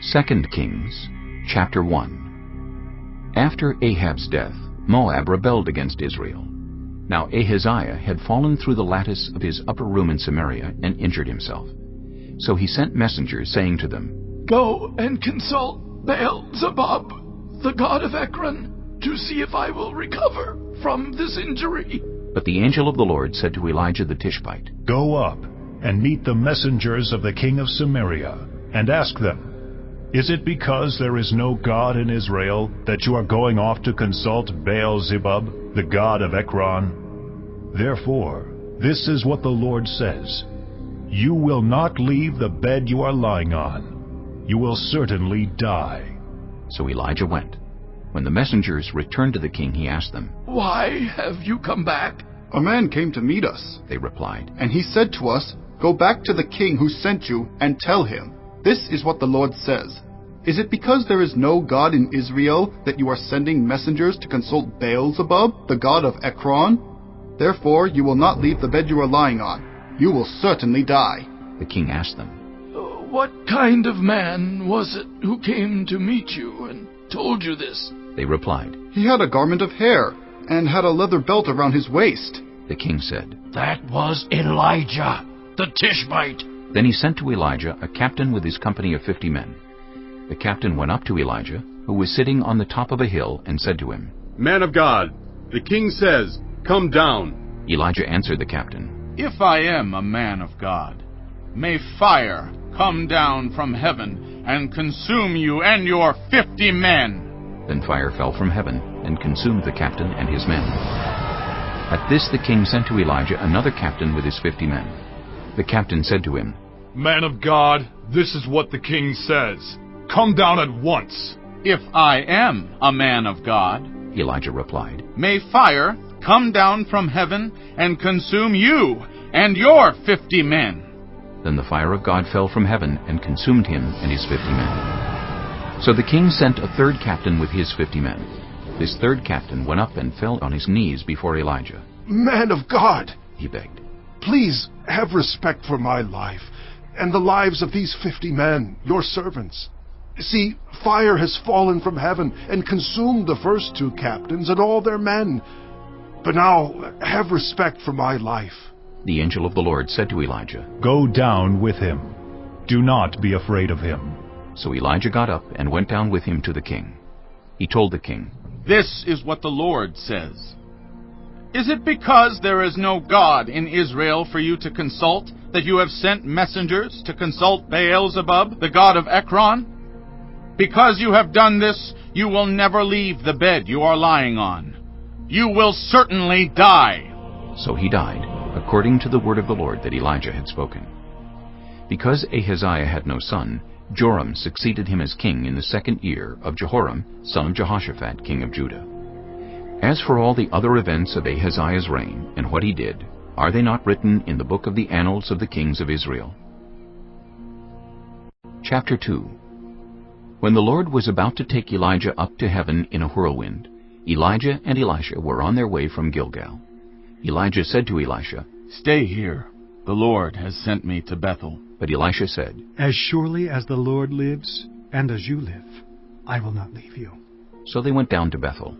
2 Kings, chapter 1. After Ahab's death, Moab rebelled against Israel. Now Ahaziah had fallen through the lattice of his upper room in Samaria and injured himself. So he sent messengers, saying to them, "Go and consult Baal-zebub, the god of Ekron, to see if I will recover from this injury." But the angel of the Lord said to Elijah the Tishbite, "Go up and meet the messengers of the king of Samaria, and ask them, is it because there is no God in Israel that you are going off to consult Baal-zebub, the god of Ekron? Therefore, this is what the Lord says, you will not leave the bed you are lying on. You will certainly die." So Elijah went. When the messengers returned to the king, he asked them, "Why have you come back?" "A man came to meet us," they replied. "and he said to us, 'Go back to the king who sent you and tell him, this is what the Lord says. Is it because there is no God in Israel that you are sending messengers to consult Baal-zebub, the god of Ekron? Therefore you will not leave the bed you are lying on. You will certainly die.'" The king asked them, "What kind of man was it who came to meet you and told you this?" They replied. "He had a garment of hair and had a leather belt around his waist." The king said, "That was Elijah, the Tishbite." Then he sent to Elijah a captain with his company of 50 men. The captain went up to Elijah, who was sitting on the top of a hill, and said to him, "Man of God, the king says, 'Come down.'" Elijah answered the captain, "If I am a man of God, may fire come down from heaven and consume you and your 50 men." Then fire fell from heaven and consumed the captain and his men. At this the king sent to Elijah another captain with his 50 men. The captain said to him, "Man of God, this is what the king says. Come down at once." "If I am a man of God," Elijah replied, "may fire come down from heaven and consume you and your 50 men." Then the fire of God fell from heaven and consumed him and his 50 men. So the king sent a third captain with his 50 men. This third captain went up and fell on his knees before Elijah. "Man of God," he begged, "please have respect for my life and the lives of these 50 men, your servants. See, fire has fallen from heaven and consumed the first 2 captains and all their men. But now have respect for my life." The angel of the Lord said to Elijah, "Go down with him. Do not be afraid of him." So Elijah got up and went down with him to the king. He told the king, "This is what the Lord says. Is it because there is no God in Israel for you to consult that you have sent messengers to consult Baal-zebub, the god of Ekron? Because you have done this, you will never leave the bed you are lying on. You will certainly die." So he died, according to the word of the Lord that Elijah had spoken. Because Ahaziah had no son, Joram succeeded him as king in the 2nd year of Jehoram, son of Jehoshaphat, king of Judah. As for all the other events of Ahaziah's reign, and what he did, are they not written in the book of the annals of the kings of Israel? Chapter 2. When the Lord was about to take Elijah up to heaven in a whirlwind, Elijah and Elisha were on their way from Gilgal. Elijah said to Elisha, "Stay here. The Lord has sent me to Bethel." But Elisha said, "As surely as the Lord lives, and as you live, I will not leave you." So they went down to Bethel.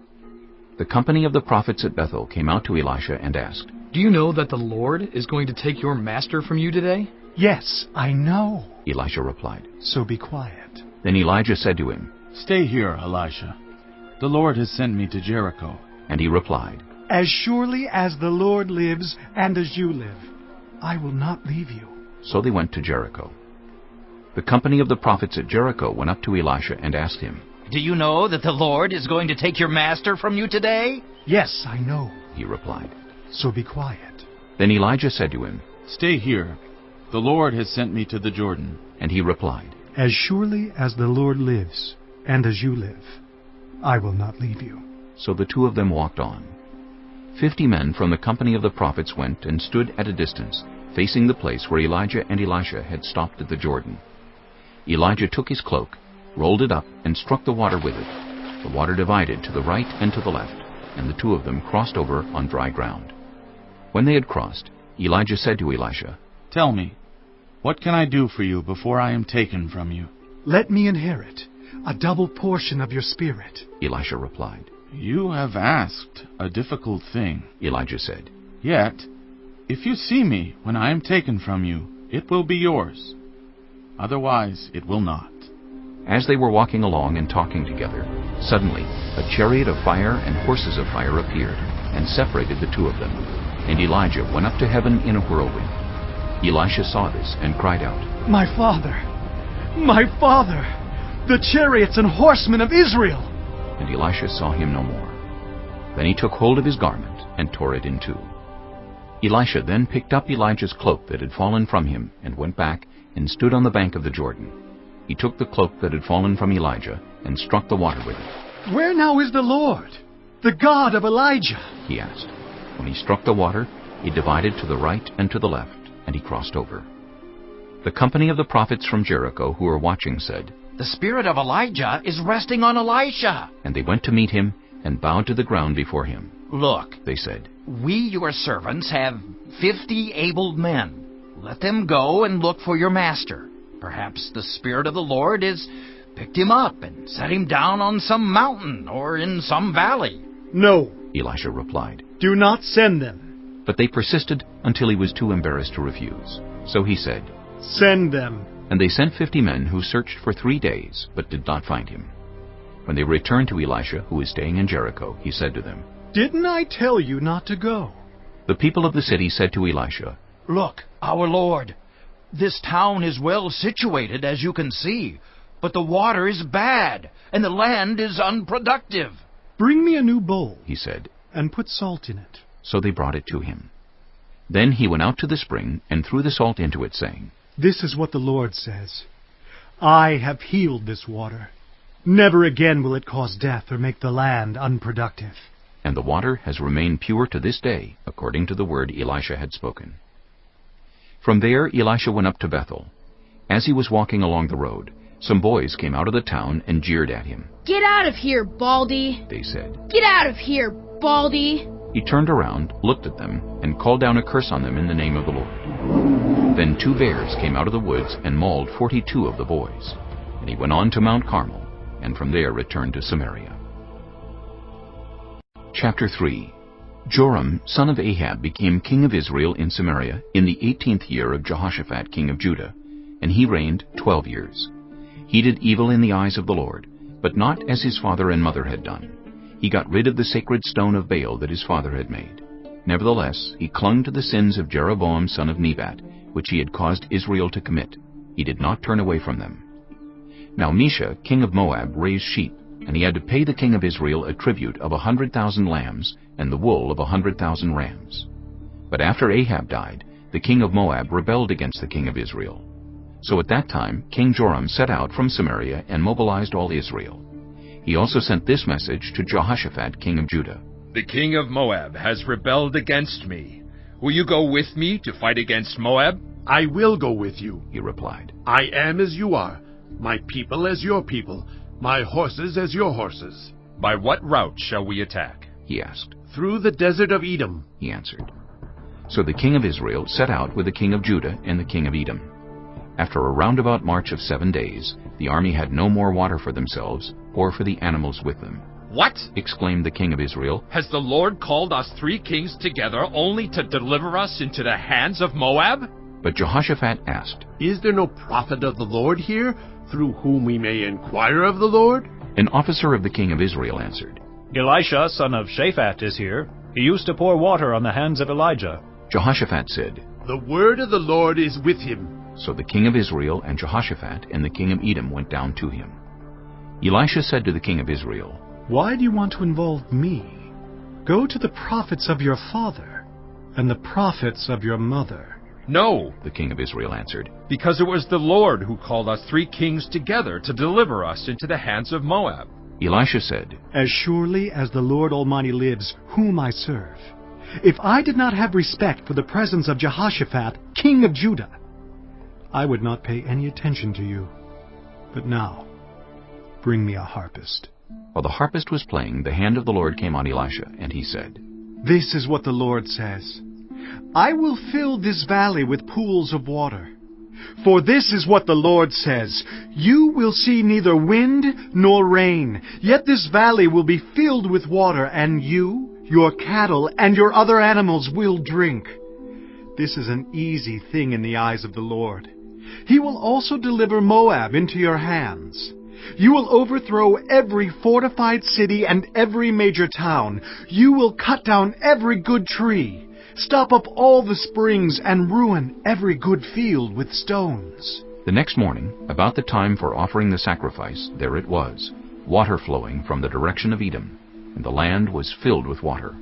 The company of the prophets at Bethel came out to Elisha and asked, "Do you know that the Lord is going to take your master from you today?" "Yes, I know," Elisha replied. "So be quiet." Then Elijah said to him, "Stay here, Elisha. The Lord has sent me to Jericho." And he replied, "As surely as the Lord lives, and as you live, I will not leave you." So they went to Jericho. The company of the prophets at Jericho went up to Elisha and asked him, "Do you know that the Lord is going to take your master from you today?" "Yes, I know," he replied. "So be quiet." Then Elijah said to him, "Stay here. The Lord has sent me to the Jordan." And he replied, "As surely as the Lord lives, and as you live, I will not leave you." So the 2 of them walked on. 50 men from the company of the prophets went and stood at a distance, facing the place where Elijah and Elisha had stopped at the Jordan. Elijah took his cloak, rolled it up, and struck the water with it. The water divided to the right and to the left, and the 2 of them crossed over on dry ground. When they had crossed, Elijah said to Elisha, "Tell me, what can I do for you before I am taken from you?" Let me inherit a double portion of your spirit. Elisha replied. You have asked a difficult thing, Elijah said. Yet, if you see me when I am taken from you, it will be yours. Otherwise, it will not. As they were walking along and talking together, suddenly a chariot of fire and horses of fire appeared, and separated the two of them. And Elijah went up to heaven in a whirlwind. Elisha saw this and cried out, My father! My father! The chariots and horsemen of Israel! And Elisha saw him no more. Then he took hold of his garment and tore it in two. Elisha then picked up Elijah's cloak that had fallen from him and went back and stood on the bank of the Jordan. He took the cloak that had fallen from Elijah and struck the water with it. Where now is the Lord, the God of Elijah? He asked. When he struck the water, it divided to the right and to the left, and he crossed over. The company of the prophets from Jericho who were watching said, The spirit of Elijah is resting on Elisha. And they went to meet him and bowed to the ground before him. Look, they said, we, your servants, have 50 able men. Let them go and look for your master. Perhaps the Spirit of the Lord has picked him up and set him down on some mountain or in some valley. No, Elisha replied. Do not send them. But they persisted until he was too embarrassed to refuse. So he said, Send them. And they sent 50 men who searched for 3 days, but did not find him. When they returned to Elisha, who was staying in Jericho, he said to them, Didn't I tell you not to go? The people of the city said to Elisha, Look, our Lord, this town is well situated, as you can see, but the water is bad, and the land is unproductive. Bring me a new bowl, he said, and put salt in it. So they brought it to him. Then he went out to the spring and threw the salt into it, saying, This is what the Lord says. I have healed this water. Never again will it cause death or make the land unproductive. And the water has remained pure to this day, according to the word Elisha had spoken. From there Elisha went up to Bethel. As he was walking along the road, some boys came out of the town and jeered at him. Get out of here, Baldy, they said. Get out of here, Baldy. He turned around, looked at them, and called down a curse on them in the name of the Lord. Then 2 bears came out of the woods and mauled 42 of the boys. And he went on to Mount Carmel, and from there returned to Samaria. Chapter 3. Joram, son of Ahab, became king of Israel in Samaria in the 18th year of Jehoshaphat, king of Judah, and he reigned 12 years. He did evil in the eyes of the Lord, but not as his father and mother had done. He got rid of the sacred stone of Baal that his father had made. Nevertheless, he clung to the sins of Jeroboam son of Nebat, which he had caused Israel to commit. He did not turn away from them. Now Mesha, king of Moab, raised sheep, and he had to pay the king of Israel a tribute of 100,000 lambs and the wool of 100,000 rams. But after Ahab died, the king of Moab rebelled against the king of Israel. So at that time King Joram set out from Samaria and mobilized all Israel. He also sent this message to Jehoshaphat, king of Judah. The king of Moab has rebelled against me. Will you go with me to fight against Moab? I will go with you, he replied. I am as you are, my people as your people, my horses as your horses. By what route shall we attack? He asked. Through the desert of Edom, he answered. So the king of Israel set out with the king of Judah and the king of Edom. After a roundabout march of 7 days, the army had no more water for themselves or for the animals with them. What? Exclaimed the king of Israel. Has the Lord called us 3 kings together only to deliver us into the hands of Moab? But Jehoshaphat asked, Is there no prophet of the Lord here, through whom we may inquire of the Lord? An officer of the king of Israel answered, Elisha, son of Shaphat, is here. He used to pour water on the hands of Elijah. Jehoshaphat said, The word of the Lord is with him. So the king of Israel and Jehoshaphat and the king of Edom went down to him. Elisha said to the king of Israel, Why do you want to involve me? Go to the prophets of your father and the prophets of your mother. No, the king of Israel answered, because it was the Lord who called us 3 kings together to deliver us into the hands of Moab. Elisha said, As surely as the Lord Almighty lives, whom I serve, if I did not have respect for the presence of Jehoshaphat, king of Judah, I would not pay any attention to you. But now, bring me a harpist. While the harpist was playing, the hand of the Lord came on Elisha, and he said, This is what the Lord says. I will fill this valley with pools of water. For this is what the Lord says, You will see neither wind nor rain, yet this valley will be filled with water, and you, your cattle, and your other animals will drink. This is an easy thing in the eyes of the Lord. He will also deliver Moab into your hands. You will overthrow every fortified city and every major town. You will cut down every good tree, stop up all the springs, and ruin every good field with stones. The next morning, about the time for offering the sacrifice, there it was, water flowing from the direction of Edom, and the land was filled with water.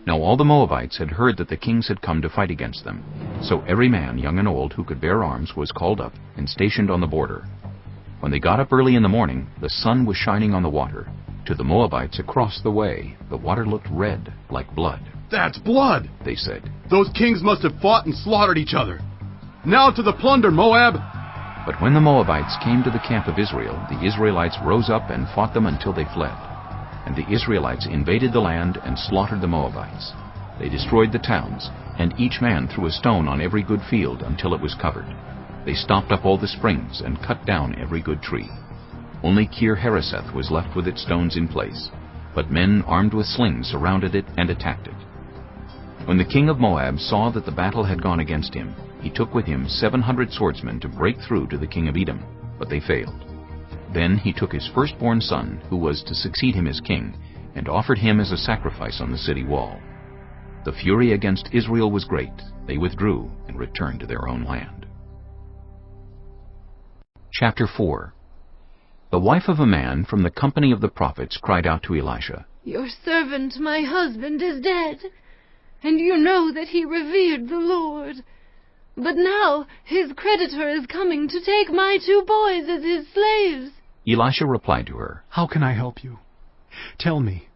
Now all the Moabites had heard that the kings had come to fight against them. So every man, young and old, who could bear arms was called up and stationed on the border. When they got up early in the morning, the sun was shining on the water. To the Moabites across the way, the water looked red, like blood. That's blood, they said. Those kings must have fought and slaughtered each other. Now to the plunder, Moab! But when the Moabites came to the camp of Israel, the Israelites rose up and fought them until they fled. And the Israelites invaded the land and slaughtered the Moabites. They destroyed the towns, and each man threw a stone on every good field until it was covered. They stopped up all the springs and cut down every good tree. Only Kir-Hareseth was left with its stones in place, but men armed with slings surrounded it and attacked it. When the king of Moab saw that the battle had gone against him, he took with him 700 swordsmen to break through to the king of Edom, but they failed. Then he took his firstborn son, who was to succeed him as king, and offered him as a sacrifice on the city wall. The fury against Israel was great. They withdrew and returned to their own land. Chapter 4. The wife of a man from the company of the prophets cried out to Elisha, Your servant, my husband, is dead, and you know that he revered the Lord. But now his creditor is coming to take my 2 boys as his slaves. Elisha replied to her, How can I help you? Tell me,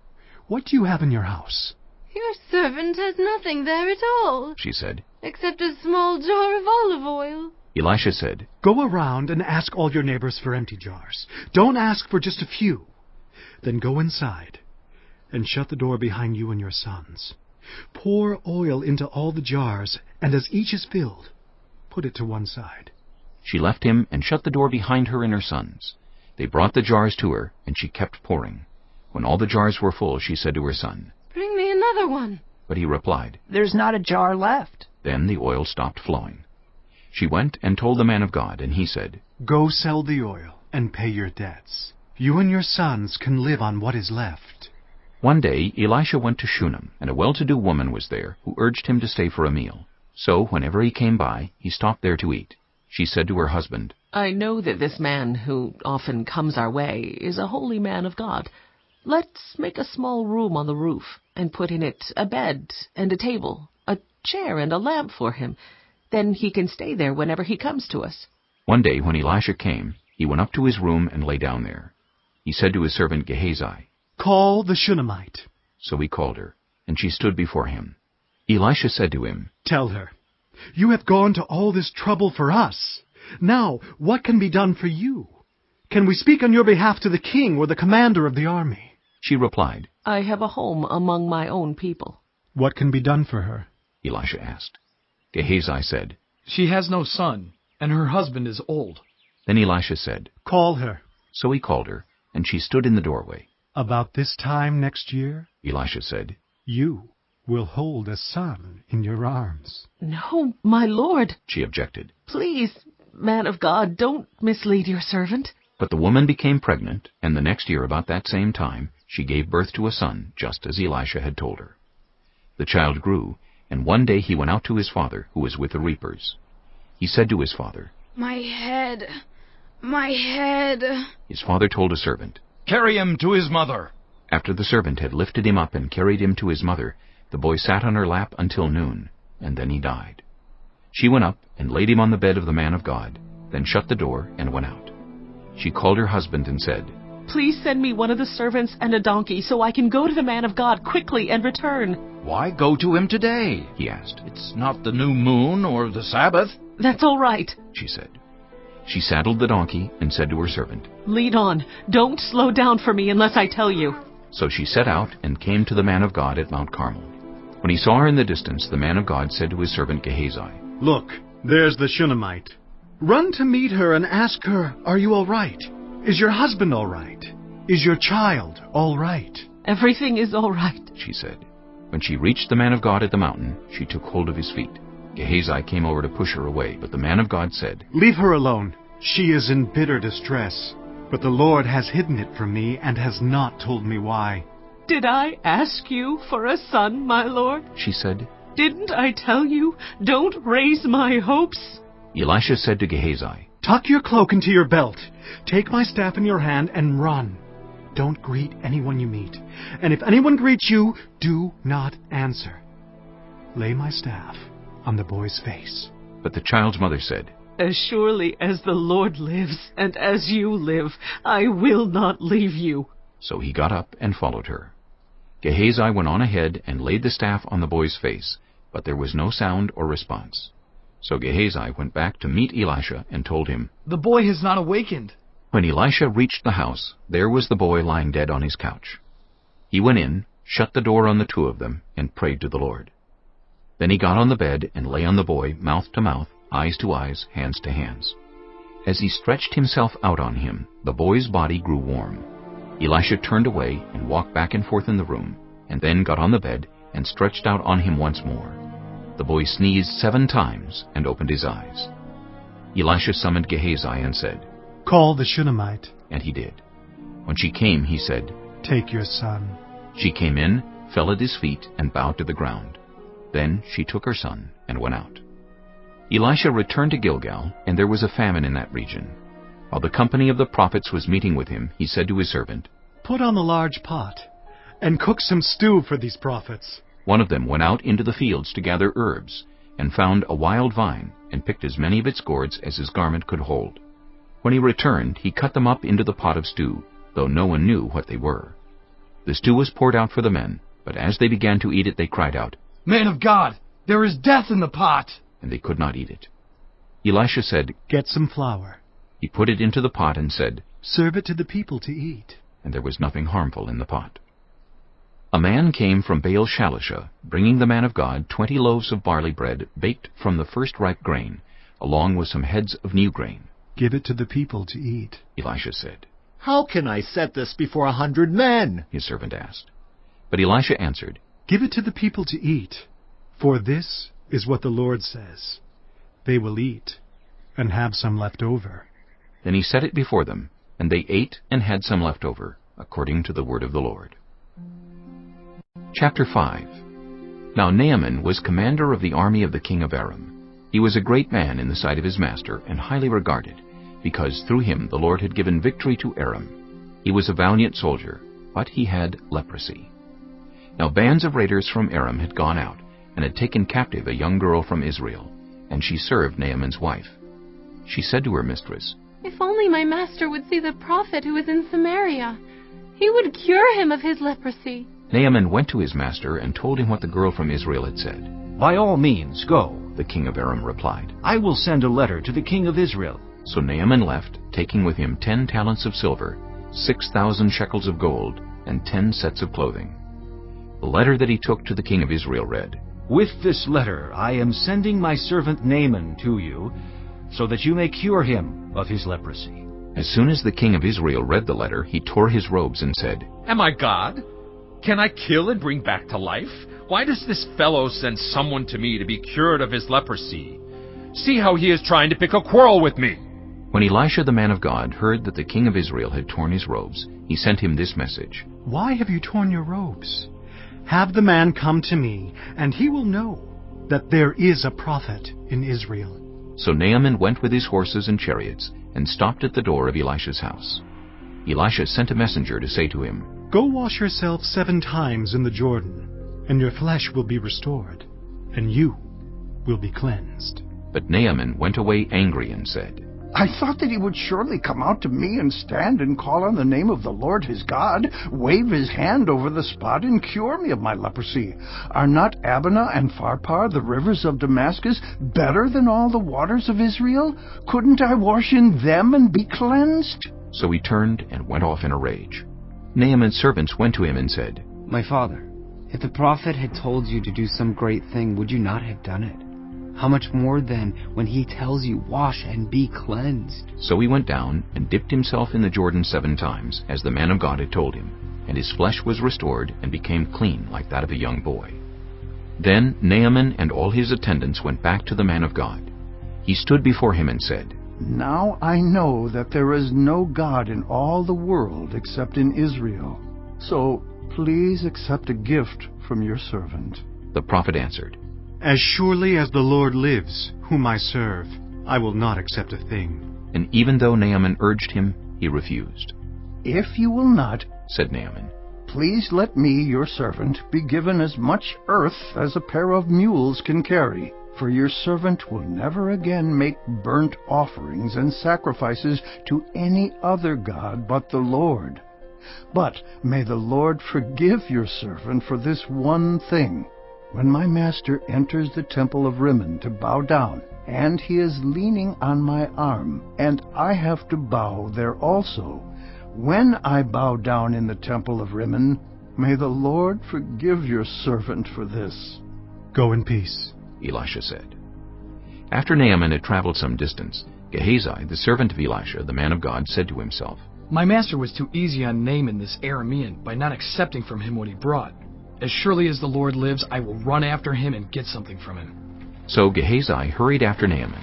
what do you have in your house? Your servant has nothing there at all, she said, except a small jar of olive oil. Elisha said, Go around and ask all your neighbors for empty jars. Don't ask for just a few. Then go inside and shut the door behind you and your sons. Pour oil into all the jars, and as each is filled, put it to one side. She left him and shut the door behind her and her sons. They brought the jars to her, and she kept pouring. When all the jars were full, she said to her son, Bring me another one. But he replied, There's not a jar left. Then the oil stopped flowing. She went and told the man of God, and he said, Go sell the oil and pay your debts. You and your sons can live on what is left. One day Elisha went to Shunem, and a well-to-do woman was there, who urged him to stay for a meal. So whenever he came by, he stopped there to eat. She said to her husband, I know that this man who often comes our way is a holy man of God. Let's make a small room on the roof, and put in it a bed and a table, a chair and a lamp for him. Then he can stay there whenever he comes to us. One day when Elisha came, he went up to his room and lay down there. He said to his servant Gehazi, Call the Shunammite. So he called her, and she stood before him. Elisha said to him, Tell her, You have gone to all this trouble for us. Now, what can be done for you? Can we speak on your behalf to the king or the commander of the army? She replied, I have a home among my own people. What can be done for her? Elisha asked. Gehazi said, She has no son, and her husband is old. Then Elisha said, Call her. So he called her, and she stood in the doorway. About this time next year, Elisha said, You will hold a son in your arms. No, my lord, she objected. Please, man of God, don't mislead your servant. But the woman became pregnant, and the next year about that same time she gave birth to a son, just as Elisha had told her. The child grew, and one day he went out to his father, who was with the reapers. He said to his father, My head, my head. His father told a servant, Carry him to his mother. After the servant had lifted him up and carried him to his mother, the boy sat on her lap until noon, and then he died. She went up and laid him on the bed of the man of God, then shut the door and went out. She called her husband and said, Please send me one of the servants and a donkey so I can go to the man of God quickly and return. Why go to him today? He asked. It's not the new moon or the Sabbath. That's all right, she said. She saddled the donkey and said to her servant, Lead on. Don't slow down for me unless I tell you. So she set out and came to the man of God at Mount Carmel. When he saw her in the distance, the man of God said to his servant Gehazi, Look, there's the Shunammite. Run to meet her and ask her, are you all right? Is your husband all right? Is your child all right? Everything is all right, she said. When she reached the man of God at the mountain, she took hold of his feet. Gehazi came over to push her away, but the man of God said, Leave her alone. She is in bitter distress. But the Lord has hidden it from me and has not told me why. Did I ask you for a son, my lord? She said. Didn't I tell you, don't raise my hopes? Elisha said to Gehazi, Tuck your cloak into your belt. Take my staff in your hand and run. Don't greet anyone you meet. And if anyone greets you, do not answer. Lay my staff on the boy's face. But the child's mother said, As surely as the Lord lives, and as you live, I will not leave you. So he got up and followed her. Gehazi went on ahead and laid the staff on the boy's face, but there was no sound or response. So Gehazi went back to meet Elisha and told him, The boy has not awakened. When Elisha reached the house, there was the boy lying dead on his couch. He went in, shut the door on the two of them, and prayed to the Lord. Then he got on the bed and lay on the boy, mouth to mouth, eyes to eyes, hands to hands. As he stretched himself out on him, the boy's body grew warm. Elisha turned away and walked back and forth in the room, and then got on the bed and stretched out on him once more. The boy sneezed 7 times and opened his eyes. Elisha summoned Gehazi and said, Call the Shunammite. And he did. When she came, he said, Take your son. She came in, fell at his feet, and bowed to the ground. Then she took her son and went out. Elisha returned to Gilgal, and there was a famine in that region. While the company of the prophets was meeting with him, he said to his servant, Put on a large pot, and cook some stew for these prophets. One of them went out into the fields to gather herbs, and found a wild vine, and picked as many of its gourds as his garment could hold. When he returned, he cut them up into the pot of stew, though no one knew what they were. The stew was poured out for the men, but as they began to eat it, they cried out, Man of God, there is death in the pot! And they could not eat it. Elisha said, Get some flour. He put it into the pot and said, Serve it to the people to eat. And there was nothing harmful in the pot. A man came from Baal-Shalisha, bringing the man of God 20 loaves of barley bread baked from the first ripe grain, along with some heads of new grain. Give it to the people to eat, Elisha said. How can I set this before 100 men? His servant asked. But Elisha answered, Give it to the people to eat, for this is what the Lord says. They will eat, and have some left over. Then he set it before them, and they ate and had some left over, according to the word of the Lord. Chapter 5. Now Naaman was commander of the army of the king of Aram. He was a great man in the sight of his master, and highly regarded, because through him the Lord had given victory to Aram. He was a valiant soldier, but he had leprosy. Now bands of raiders from Aram had gone out, and had taken captive a young girl from Israel, and she served Naaman's wife. She said to her mistress, If only my master would see the prophet who is in Samaria, he would cure him of his leprosy. Naaman went to his master and told him what the girl from Israel had said. By all means, go, the king of Aram replied. I will send a letter to the king of Israel. So Naaman left, taking with him 10 talents of silver, 6,000 shekels of gold, and 10 sets of clothing. The letter that he took to the king of Israel read, With this letter I am sending my servant Naaman to you, so that you may cure him of his leprosy. As soon as the king of Israel read the letter, he tore his robes and said, Am I God? Can I kill and bring back to life? Why does this fellow send someone to me to be cured of his leprosy? See how he is trying to pick a quarrel with me. When Elisha the man of God heard that the king of Israel had torn his robes, he sent him this message. Why have you torn your robes? Have the man come to me, and he will know that there is a prophet in Israel. So Naaman went with his horses and chariots, and stopped at the door of Elisha's house. Elisha sent a messenger to say to him, Go wash yourself 7 times in the Jordan, and your flesh will be restored, and you will be cleansed. But Naaman went away angry and said, I thought that he would surely come out to me and stand and call on the name of the Lord his God, wave his hand over the spot, and cure me of my leprosy. Are not Abana and Pharpar, the rivers of Damascus, better than all the waters of Israel? Couldn't I wash in them and be cleansed? So he turned and went off in a rage. Naaman's servants went to him and said, My father, if the prophet had told you to do some great thing, would you not have done it? How much more then when he tells you, wash and be cleansed? So he went down and dipped himself in the Jordan 7 times, as the man of God had told him, and his flesh was restored and became clean like that of a young boy. Then Naaman and all his attendants went back to the man of God. He stood before him and said, Now I know that there is no God in all the world except in Israel. So please accept a gift from your servant. The prophet answered, As surely as the Lord lives, whom I serve, I will not accept a thing. And even though Naaman urged him, he refused. If you will not, said Naaman, please let me, your servant, be given as much earth as a pair of mules can carry, for your servant will never again make burnt offerings and sacrifices to any other god but the Lord. But may the Lord forgive your servant for this one thing. When my master enters the temple of Rimmon to bow down, and he is leaning on my arm, and I have to bow there also, when I bow down in the temple of Rimmon, may the Lord forgive your servant for this. Go in peace, Elisha said. After Naaman had traveled some distance, Gehazi, the servant of Elisha, the man of God, said to himself, My master was too easy on Naaman this Aramean by not accepting from him what he brought. As surely as the Lord lives, I will run after him and get something from him. So Gehazi hurried after Naaman.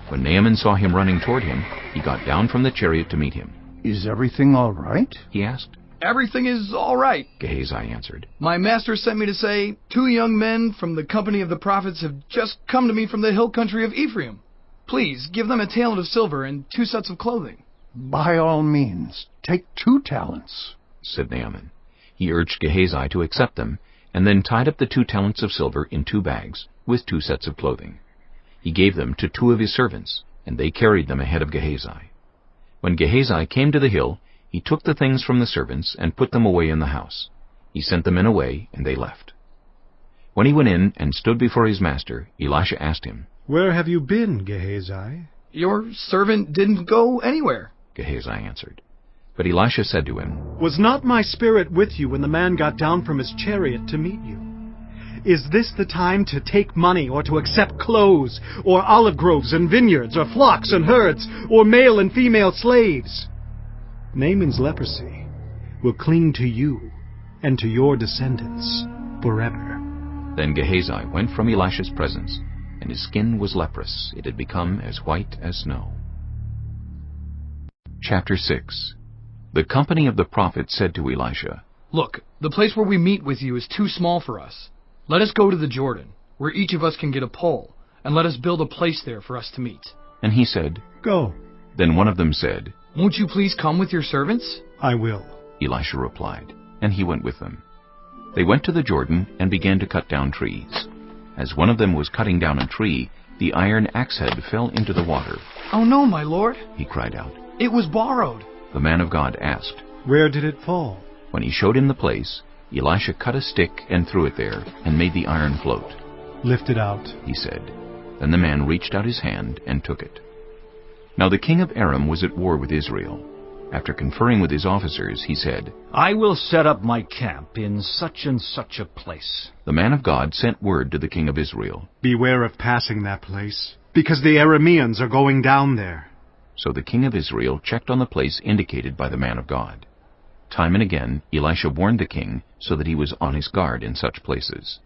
When Naaman saw him running toward him, he got down from the chariot to meet him. Is everything all right? He asked. Everything is all right, Gehazi answered. My master sent me to say, 2 young men from the company of the prophets have just come to me from the hill country of Ephraim. Please, give them a talent of silver and 2 sets of clothing. By all means, take 2 talents, said Naaman. He urged Gehazi to accept them, and then tied up the 2 talents of silver in 2 bags, with 2 sets of clothing. He gave them to 2 of his servants, and they carried them ahead of Gehazi. When Gehazi came to the hill, he took the things from the servants and put them away in the house. He sent the men away, and they left. When he went in and stood before his master, Elisha asked him, Where have you been, Gehazi? Your servant didn't go anywhere, Gehazi answered. But Elisha said to him, Was not my spirit with you when the man got down from his chariot to meet you? Is this the time to take money, or to accept clothes, or olive groves and vineyards, or flocks and herds, or male and female slaves? Naaman's leprosy will cling to you and to your descendants forever. Then Gehazi went from Elisha's presence, and his skin was leprous. It had become as white as snow. Chapter 6. The company of the prophets said to Elisha, Look, the place where we meet with you is too small for us. Let us go to the Jordan, where each of us can get a pole, and let us build a place there for us to meet. And he said, Go. Then one of them said, Won't you please come with your servants? I will, Elisha replied, and he went with them. They went to the Jordan and began to cut down trees. As one of them was cutting down a tree, the iron axe head fell into the water. Oh no, my lord, he cried out. It was borrowed. The man of God asked, Where did it fall? When he showed him the place, Elisha cut a stick and threw it there, and made the iron float. Lift it out, he said. Then the man reached out his hand and took it. Now the king of Aram was at war with Israel. After conferring with his officers, he said, I will set up my camp in such and such a place. The man of God sent word to the king of Israel, Beware of passing that place, because the Arameans are going down there. So the king of Israel checked on the place indicated by the man of God. Time and again Elisha warned the king, so that he was on his guard in such places.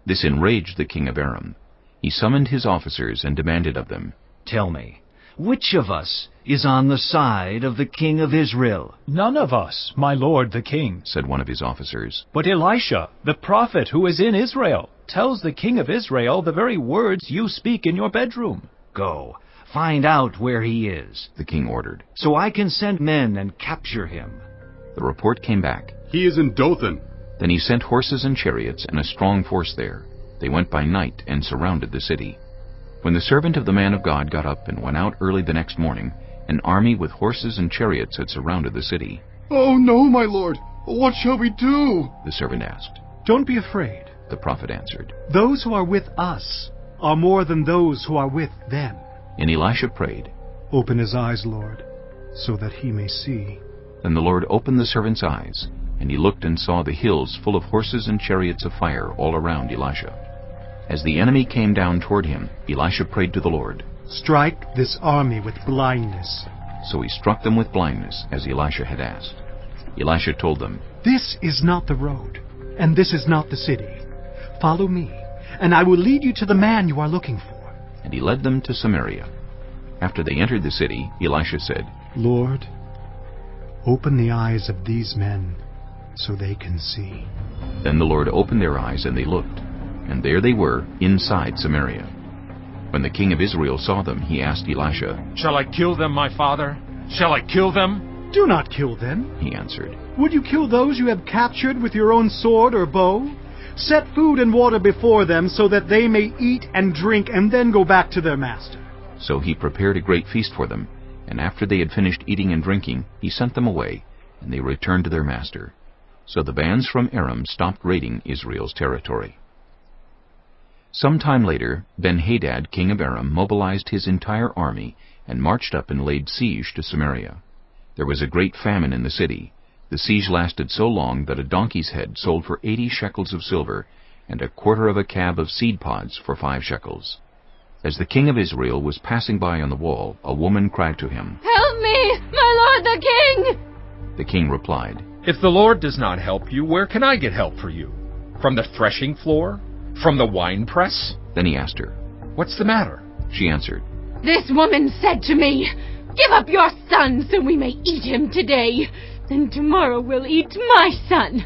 This enraged the king of Aram. He summoned his officers and demanded of them, Tell me, which of us is on the side of the king of Israel? None of us, my lord the king, said one of his officers. But Elisha, the prophet who is in Israel, tells the king of Israel the very words you speak in your bedroom. Go, find out where he is, the king ordered, so I can send men and capture him. The report came back. He is in Dothan. Then he sent horses and chariots and a strong force there. They went by night and surrounded the city. When the servant of the man of God got up and went out early the next morning, an army with horses and chariots had surrounded the city. Oh no, my lord! What shall we do? The servant asked. Don't be afraid, the prophet answered. Those who are with us are more than those who are with them. And Elisha prayed, Open his eyes, Lord, so that he may see. Then the Lord opened the servant's eyes, and he looked and saw the hills full of horses and chariots of fire all around Elisha. As the enemy came down toward him, Elisha prayed to the Lord. "Strike this army with blindness." So he struck them with blindness, as Elisha had asked. Elisha told them, "This is not the road, and this is not the city. Follow me, and I will lead you to the man you are looking for." And he led them to Samaria. After they entered the city, Elisha said, "Lord, open the eyes of these men so they can see." Then the Lord opened their eyes, and they looked, and there they were, inside Samaria. When the king of Israel saw them, he asked Elisha, "Shall I kill them, my father? Shall I kill them?" "Do not kill them," he answered. "Would you kill those you have captured with your own sword or bow? Set food and water before them so that they may eat and drink and then go back to their master." So he prepared a great feast for them, and after they had finished eating and drinking, he sent them away, and they returned to their master. So the bands from Aram stopped raiding Israel's territory. Some time later, Ben-Hadad, king of Aram, mobilized his entire army and marched up and laid siege to Samaria. There was a great famine in the city. The siege lasted so long that a donkey's head sold for 80 shekels of silver, and a quarter of a cab of seed pods for 5 shekels. As the king of Israel was passing by on the wall, a woman cried to him, "Help me, my lord the king!" The king replied, "If the Lord does not help you, where can I get help for you? From the threshing floor? From the winepress?" Then he asked her, "What's the matter?" She answered, "This woman said to me, 'Give up your son so we may eat him today, and tomorrow we'll eat my son.'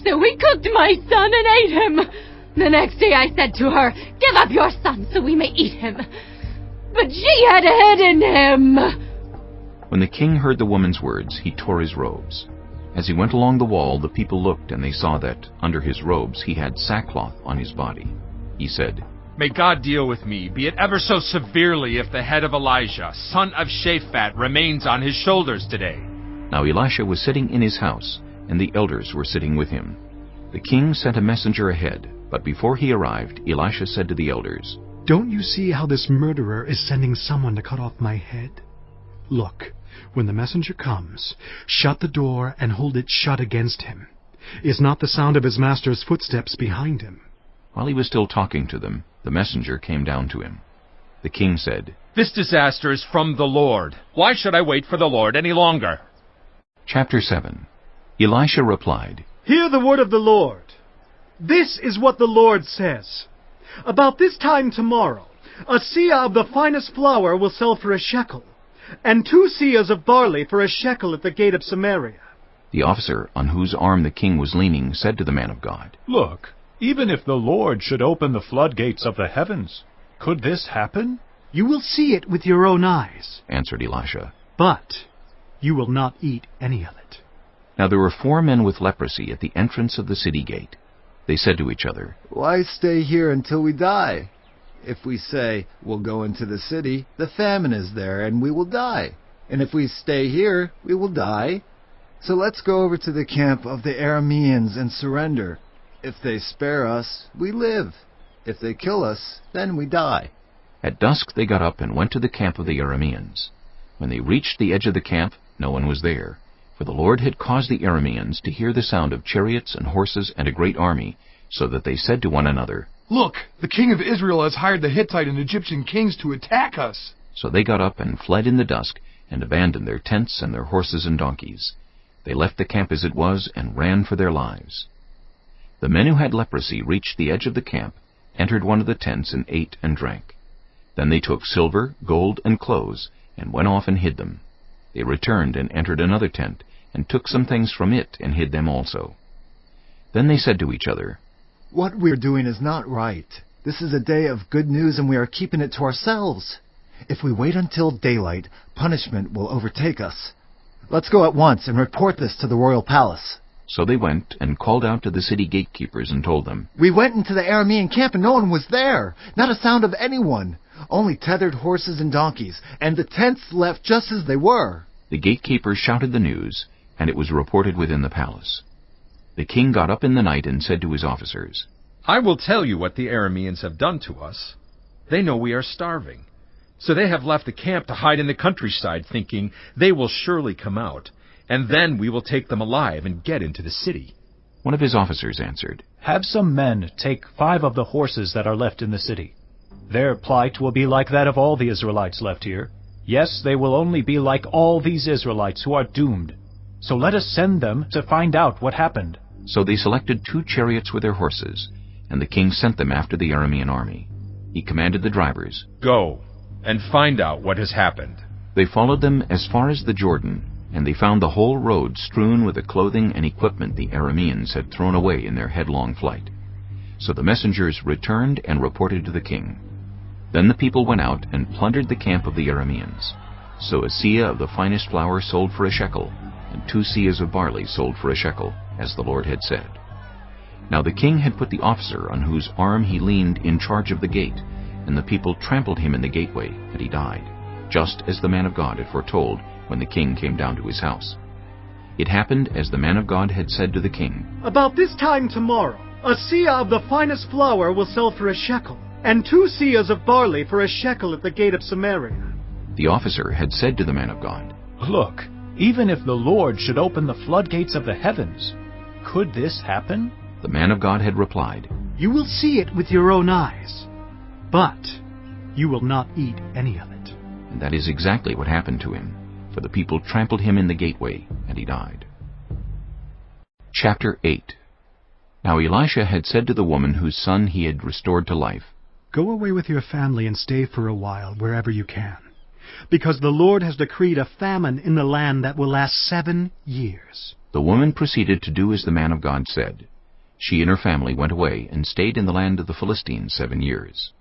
So we cooked my son and ate him. The next day I said to her, 'Give up your son so we may eat him.' But she had hidden him." When the king heard the woman's words, he tore his robes. As he went along the wall, the people looked, and they saw that, under his robes, he had sackcloth on his body. He said, "May God deal with me, be it ever so severely, if the head of Elijah, son of Shaphat, remains on his shoulders today." Now Elisha was sitting in his house, and the elders were sitting with him. The king sent a messenger ahead, but before he arrived, Elisha said to the elders, "Don't you see how this murderer is sending someone to cut off my head? Look, when the messenger comes, shut the door and hold it shut against him. Is not the sound of his master's footsteps behind him?" While he was still talking to them, the messenger came down to him. The king said, "This disaster is from the Lord. Why should I wait for the Lord any longer?" Chapter 7. Elisha replied, "Hear the word of the Lord. This is what the Lord says. About this time tomorrow, a seah of the finest flour will sell for a shekel, and 2 seahs of barley for a shekel at the gate of Samaria." The officer on whose arm the king was leaning said to the man of God, "Look, even if the Lord should open the floodgates of the heavens, could this happen?" "You will see it with your own eyes," answered Elisha, "but you will not eat any of it." Now there were 4 men with leprosy at the entrance of the city gate. They said to each other, "Why stay here until we die? If we say, 'We'll go into the city,' the famine is there and we will die. And if we stay here, we will die. So let's go over to the camp of the Arameans and surrender. If they spare us, we live. If they kill us, then we die." At dusk they got up and went to the camp of the Arameans. When they reached the edge of the camp, no one was there, for the Lord had caused the Arameans to hear the sound of chariots and horses and a great army, so that they said to one another, "Look, the king of Israel has hired the Hittite and Egyptian kings to attack us." So they got up and fled in the dusk, and abandoned their tents and their horses and donkeys. They left the camp as it was, and ran for their lives. The men who had leprosy reached the edge of the camp, entered one of the tents, and ate and drank. Then they took silver, gold, and clothes, and went off and hid them. They returned and entered another tent, and took some things from it, and hid them also. Then they said to each other, "What we're doing is not right. This is a day of good news, and we are keeping it to ourselves. If we wait until daylight, punishment will overtake us. Let's go at once and report this to the royal palace." So they went and called out to the city gatekeepers and told them, "We went into the Aramean camp and no one was there, not a sound of anyone, only tethered horses and donkeys, and the tents left just as they were." The gatekeepers shouted the news, and it was reported within the palace. The king got up in the night and said to his officers, "I will tell you what the Arameans have done to us. They know we are starving. So they have left the camp to hide in the countryside, thinking they will surely come out, and then we will take them alive and get into the city. One of his officers answered, "Have some men take 5 of the horses that are left in the city. Their plight will be like that of all the Israelites left here. Yes, they will only be like all these Israelites who are doomed. So let us send them to find out what happened." So they selected 2 chariots with their horses, and the king sent them after the Aramean army. He commanded the drivers, "Go and find out what has happened." They followed them as far as the Jordan, and they found the whole road strewn with the clothing and equipment the Arameans had thrown away in their headlong flight. So the messengers returned and reported to the king. Then the people went out and plundered the camp of the Arameans. So a seah of the finest flour sold for a shekel, and 2 seahs of barley sold for a shekel, as the Lord had said. Now the king had put the officer on whose arm he leaned in charge of the gate, and the people trampled him in the gateway, and he died, just as the man of God had foretold when the king came down to his house. It happened as the man of God had said to the king, "About this time tomorrow, a seah of the finest flour will sell for a shekel, and 2 seahs of barley for a shekel at the gate of Samaria." The officer had said to the man of God, "Look, even if the Lord should open the floodgates of the heavens, could this happen?" The man of God had replied, "You will see it with your own eyes, but you will not eat any of it." And that is exactly what happened to him, for the people trampled him in the gateway, and he died. Chapter 8. Now Elisha had said to the woman whose son he had restored to life, "Go away with your family and stay for a while wherever you can, because the Lord has decreed a famine in the land that will last 7 years." The woman proceeded to do as the man of God said. She and her family went away and stayed in the land of the Philistines 7 years.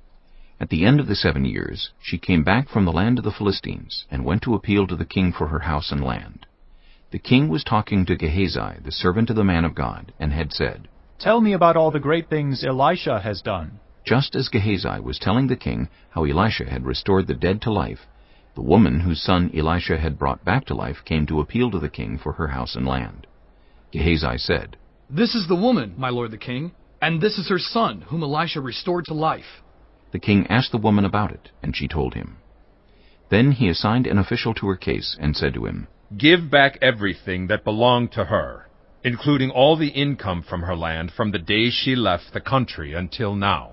At the end of the 7 years, she came back from the land of the Philistines and went to appeal to the king for her house and land. The king was talking to Gehazi, the servant of the man of God, and had said, "Tell me about all the great things Elisha has done." Just as Gehazi was telling the king how Elisha had restored the dead to life, the woman whose son Elisha had brought back to life came to appeal to the king for her house and land. Gehazi said, "This is the woman, my lord the king, and this is her son, whom Elisha restored to life." The king asked the woman about it, and she told him. Then he assigned an official to her case and said to him, "Give back everything that belonged to her, including all the income from her land from the day she left the country until now."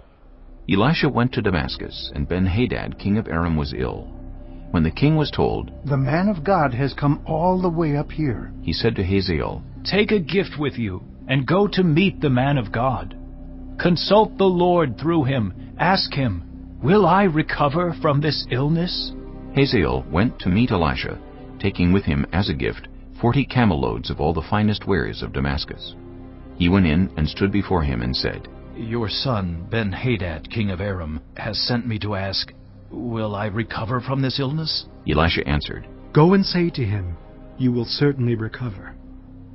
Elisha went to Damascus, and Ben-Hadad, king of Aram, was ill. When the king was told, "The man of God has come all the way up here," he said to Hazael, "Take a gift with you, and go to meet the man of God. Consult the Lord through him. Ask him, 'Will I recover from this illness?'" Hazael went to meet Elisha, taking with him as a gift 40 camel loads of all the finest wares of Damascus. He went in and stood before him and said, "Your son, Ben-Hadad, king of Aram, has sent me to ask, will I recover from this illness?" Elisha answered, "Go and say to him, 'You will certainly recover.'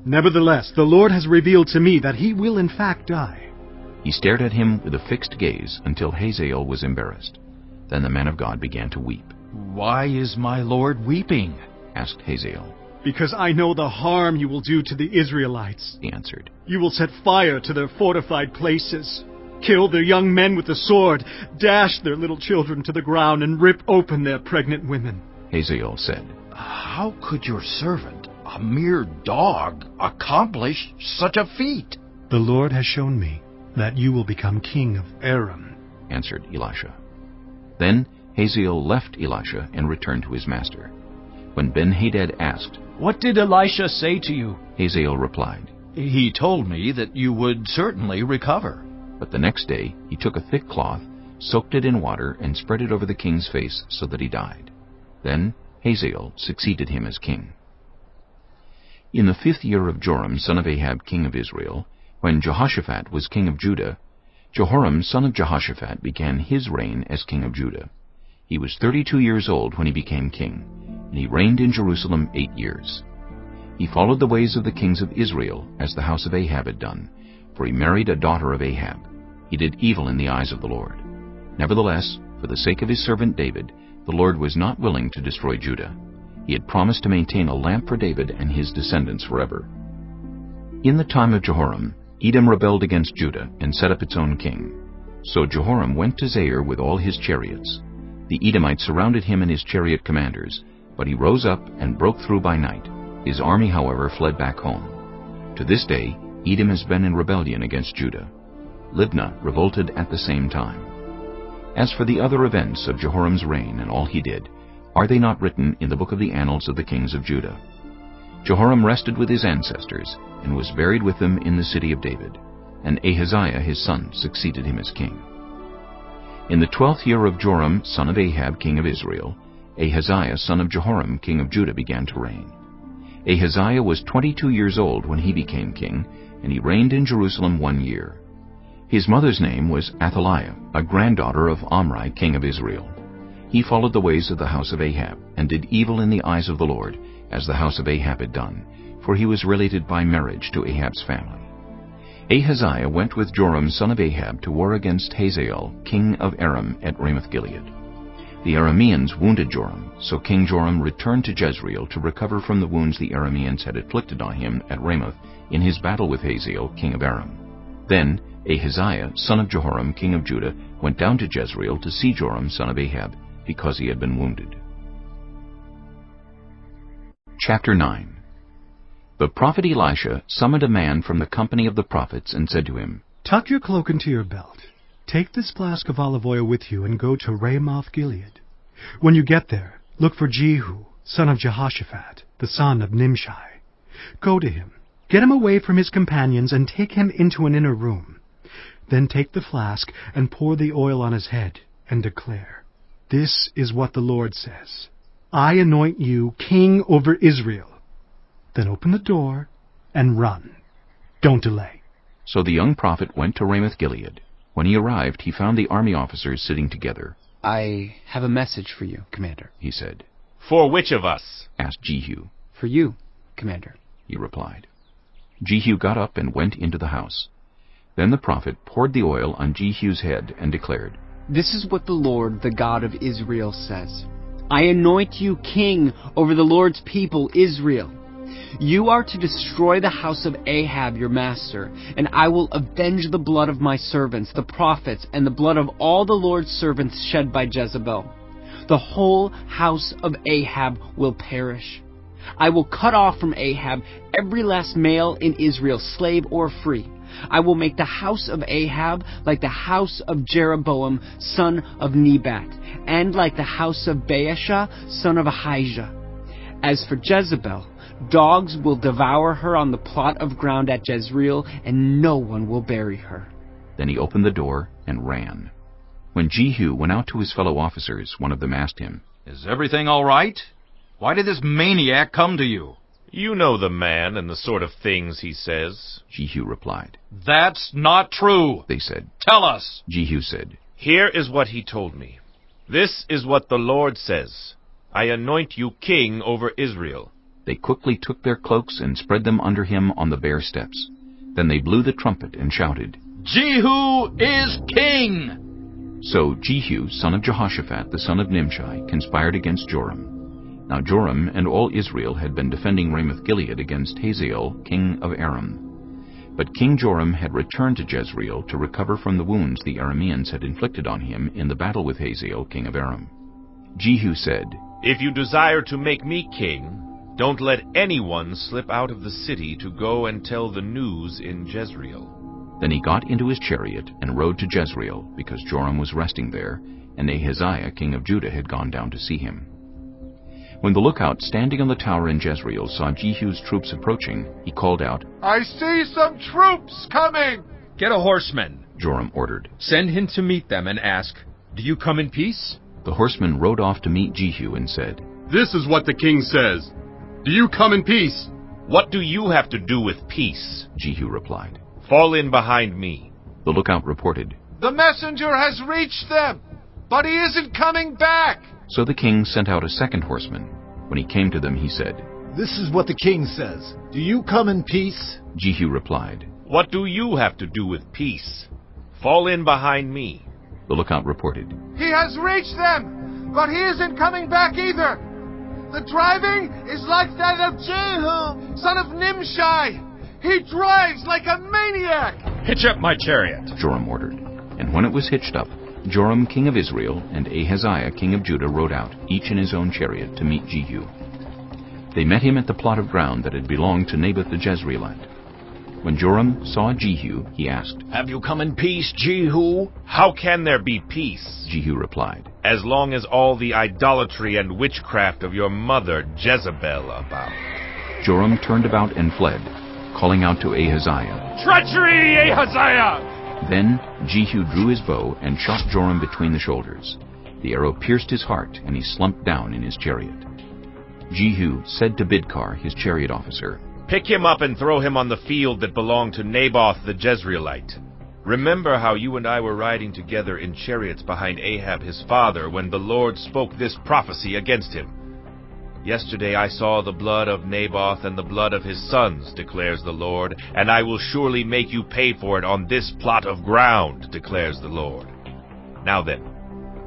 Nevertheless, the Lord has revealed to me that he will in fact die." He stared at him with a fixed gaze until Hazael was embarrassed. Then the man of God began to weep. "Why is my lord weeping?" asked Hazael. "Because I know the harm you will do to the Israelites," he answered. "You will set fire to their fortified places, kill their young men with the sword, dash their little children to the ground, and rip open their pregnant women." Hazael said, "How could your servant, a mere dog, accomplish such a feat?" "The Lord has shown me that you will become king of Aram," answered Elisha. Then Hazael left Elisha and returned to his master. When Ben-Hadad asked, "What did Elisha say to you?" Hazael replied, "He told me that you would certainly recover." But the next day he took a thick cloth, soaked it in water, and spread it over the king's face so that he died. Then Hazael succeeded him as king. In the 5th year of Joram, son of Ahab, king of Israel, when Jehoshaphat was king of Judah, Jehoram, son of Jehoshaphat, began his reign as king of Judah. He was 32 years old when he became king, and he reigned in Jerusalem 8 years. He followed the ways of the kings of Israel, as the house of Ahab had done, for he married a daughter of Ahab. He did evil in the eyes of the Lord. Nevertheless, for the sake of his servant David, the Lord was not willing to destroy Judah. He had promised to maintain a lamp for David and his descendants forever. In the time of Jehoram, Edom rebelled against Judah and set up its own king. So Jehoram went to Zair with all his chariots. The Edomites surrounded him and his chariot commanders, but he rose up and broke through by night. His army, however, fled back home. To this day, Edom has been in rebellion against Judah. Libnah revolted at the same time. As for the other events of Jehoram's reign and all he did, are they not written in the book of the annals of the kings of Judah? Jehoram rested with his ancestors, and was buried with them in the city of David, and Ahaziah his son succeeded him as king. In the 12th year of Joram son of Ahab king of Israel, Ahaziah son of Jehoram king of Judah began to reign. Ahaziah was 22 years old when he became king, and he reigned in Jerusalem 1 year. His mother's name was Athaliah, a granddaughter of Omri king of Israel. He followed the ways of the house of Ahab, and did evil in the eyes of the Lord, as the house of Ahab had done, for he was related by marriage to Ahab's family. Ahaziah went with Joram son of Ahab to war against Hazael, king of Aram, at Ramoth-Gilead. The Arameans wounded Joram, so King Joram returned to Jezreel to recover from the wounds the Arameans had inflicted on him at Ramoth in his battle with Hazael, king of Aram. Then Ahaziah, son of Jehoram, king of Judah, went down to Jezreel to see Joram, son of Ahab, because he had been wounded. Chapter 9. The prophet Elisha summoned a man from the company of the prophets and said to him, Tuck your cloak into your belt. Take this flask of olive oil with you and go to Ramoth-Gilead. When you get there, look for Jehu, son of Jehoshaphat, the son of Nimshi. Go to him, get him away from his companions, and take him into an inner room. Then take the flask and pour the oil on his head, and declare, This is what the Lord says. I anoint you king over Israel. Then open the door and run. Don't delay. So the young prophet went to Ramoth-Gilead. When he arrived, he found the army officers sitting together. I have a message for you, Commander, he said. For which of us? Asked Jehu. For you, Commander, he replied. Jehu got up and went into the house. Then the prophet poured the oil on Jehu's head and declared, This is what the Lord, the God of Israel, says. I anoint you king over the Lord's people, Israel. You are to destroy the house of Ahab, your master, and I will avenge the blood of my servants, the prophets, and the blood of all the Lord's servants shed by Jezebel. The whole house of Ahab will perish. I will cut off from Ahab every last male in Israel, slave or free. I will make the house of Ahab like the house of Jeroboam, son of Nebat, and like the house of Baasha, son of Ahijah. As for Jezebel, dogs will devour her on the plot of ground at Jezreel, and no one will bury her. Then he opened the door and ran. When Jehu went out to his fellow officers, one of them asked him, Is everything all right? Why did this maniac come to you? You know the man and the sort of things he says, Jehu replied. That's not true, they said. Tell us. Jehu said, Here is what he told me. This is what the Lord says. I anoint you king over Israel. They quickly took their cloaks and spread them under him on the bare steps. Then they blew the trumpet and shouted, Jehu is king! So Jehu, son of Jehoshaphat, the son of Nimshi, conspired against Joram. Now Joram and all Israel had been defending Ramoth-Gilead against Hazael, king of Aram. But King Joram had returned to Jezreel to recover from the wounds the Arameans had inflicted on him in the battle with Hazael, king of Aram. Jehu said, If you desire to make me king, don't let anyone slip out of the city to go and tell the news in Jezreel. Then he got into his chariot and rode to Jezreel, because Joram was resting there, and Ahaziah, king of Judah, had gone down to see him. When the lookout standing on the tower in Jezreel saw Jehu's troops approaching, he called out, I see some troops coming! Get a horseman, Joram ordered. Send him to meet them and ask, Do you come in peace? The horseman rode off to meet Jehu and said, This is what the king says. Do you come in peace? What do you have to do with peace? Jehu replied. Fall in behind me. The lookout reported, The messenger has reached them, but he isn't coming back. So the king sent out a second horseman. When he came to them, he said, This is what the king says. Do you come in peace? Jehu replied, What do you have to do with peace? Fall in behind me. The lookout reported, He has reached them, but he isn't coming back either. The driving is like that of Jehu, son of Nimshi. He drives like a maniac. Hitch up my chariot, Joram ordered. And when it was hitched up, Joram, king of Israel, and Ahaziah, king of Judah, rode out, each in his own chariot, to meet Jehu. They met him at the plot of ground that had belonged to Naboth the Jezreelite. When Joram saw Jehu, he asked, "Have you come in peace, Jehu?" "How can there be peace?" Jehu replied, "as long as all the idolatry and witchcraft of your mother Jezebel abound." Joram turned about and fled, calling out to Ahaziah, "Treachery, Ahaziah!" Then Jehu drew his bow and shot Joram between the shoulders. The arrow pierced his heart, and he slumped down in his chariot. Jehu said to Bidkar, his chariot officer, "Pick him up and throw him on the field that belonged to Naboth the Jezreelite. Remember how you and I were riding together in chariots behind Ahab his father when the Lord spoke this prophecy against him. Yesterday I saw the blood of Naboth and the blood of his sons, declares the Lord, and I will surely make you pay for it on this plot of ground, declares the Lord. Now then,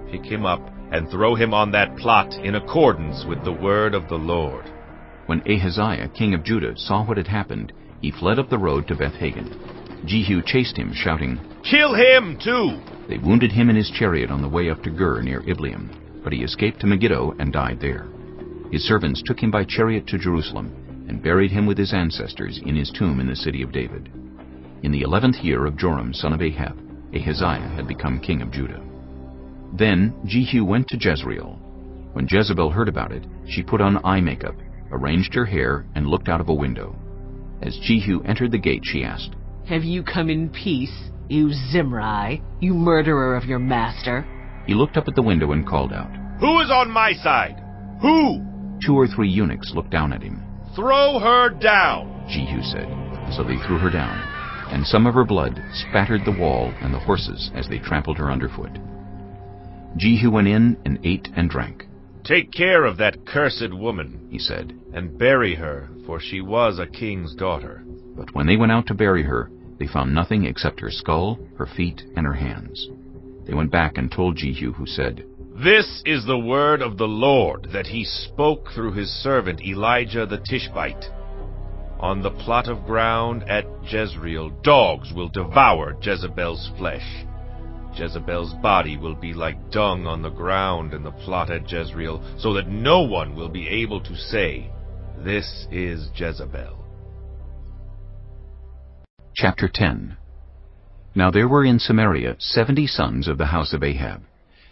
pick him up and throw him on that plot in accordance with the word of the Lord." When Ahaziah, king of Judah, saw what had happened, he fled up the road to Beth-Hagan. Jehu chased him, shouting, "Kill him, too!" They wounded him in his chariot on the way up to Gur near Ibleam, but he escaped to Megiddo and died there. His servants took him by chariot to Jerusalem and buried him with his ancestors in his tomb in the city of David. In the 11th year of Joram, son of Ahab, Ahaziah had become king of Judah. Then Jehu went to Jezreel. When Jezebel heard about it, she put on eye makeup, arranged her hair, and looked out of a window. As Jehu entered the gate, she asked, "Have you come in peace, you Zimri, you murderer of your master?" He looked up at the window and called out, "Who is on my side? Who?" 2 or 3 eunuchs looked down at him. "Throw her down," Jehu said. So they threw her down, and some of her blood spattered the wall and the horses as they trampled her underfoot. Jehu went in and ate and drank. "Take care of that cursed woman," he said, "and bury her, for she was a king's daughter." But when they went out to bury her, they found nothing except her skull, her feet, and her hands. They went back and told Jehu, who said, "This is the word of the Lord that he spoke through his servant Elijah the Tishbite. On the plot of ground at Jezreel, dogs will devour Jezebel's flesh. Jezebel's body will be like dung on the ground in the plot at Jezreel, so that no one will be able to say, 'This is Jezebel.'" Chapter 10. Now there were in Samaria 70 sons of the house of Ahab.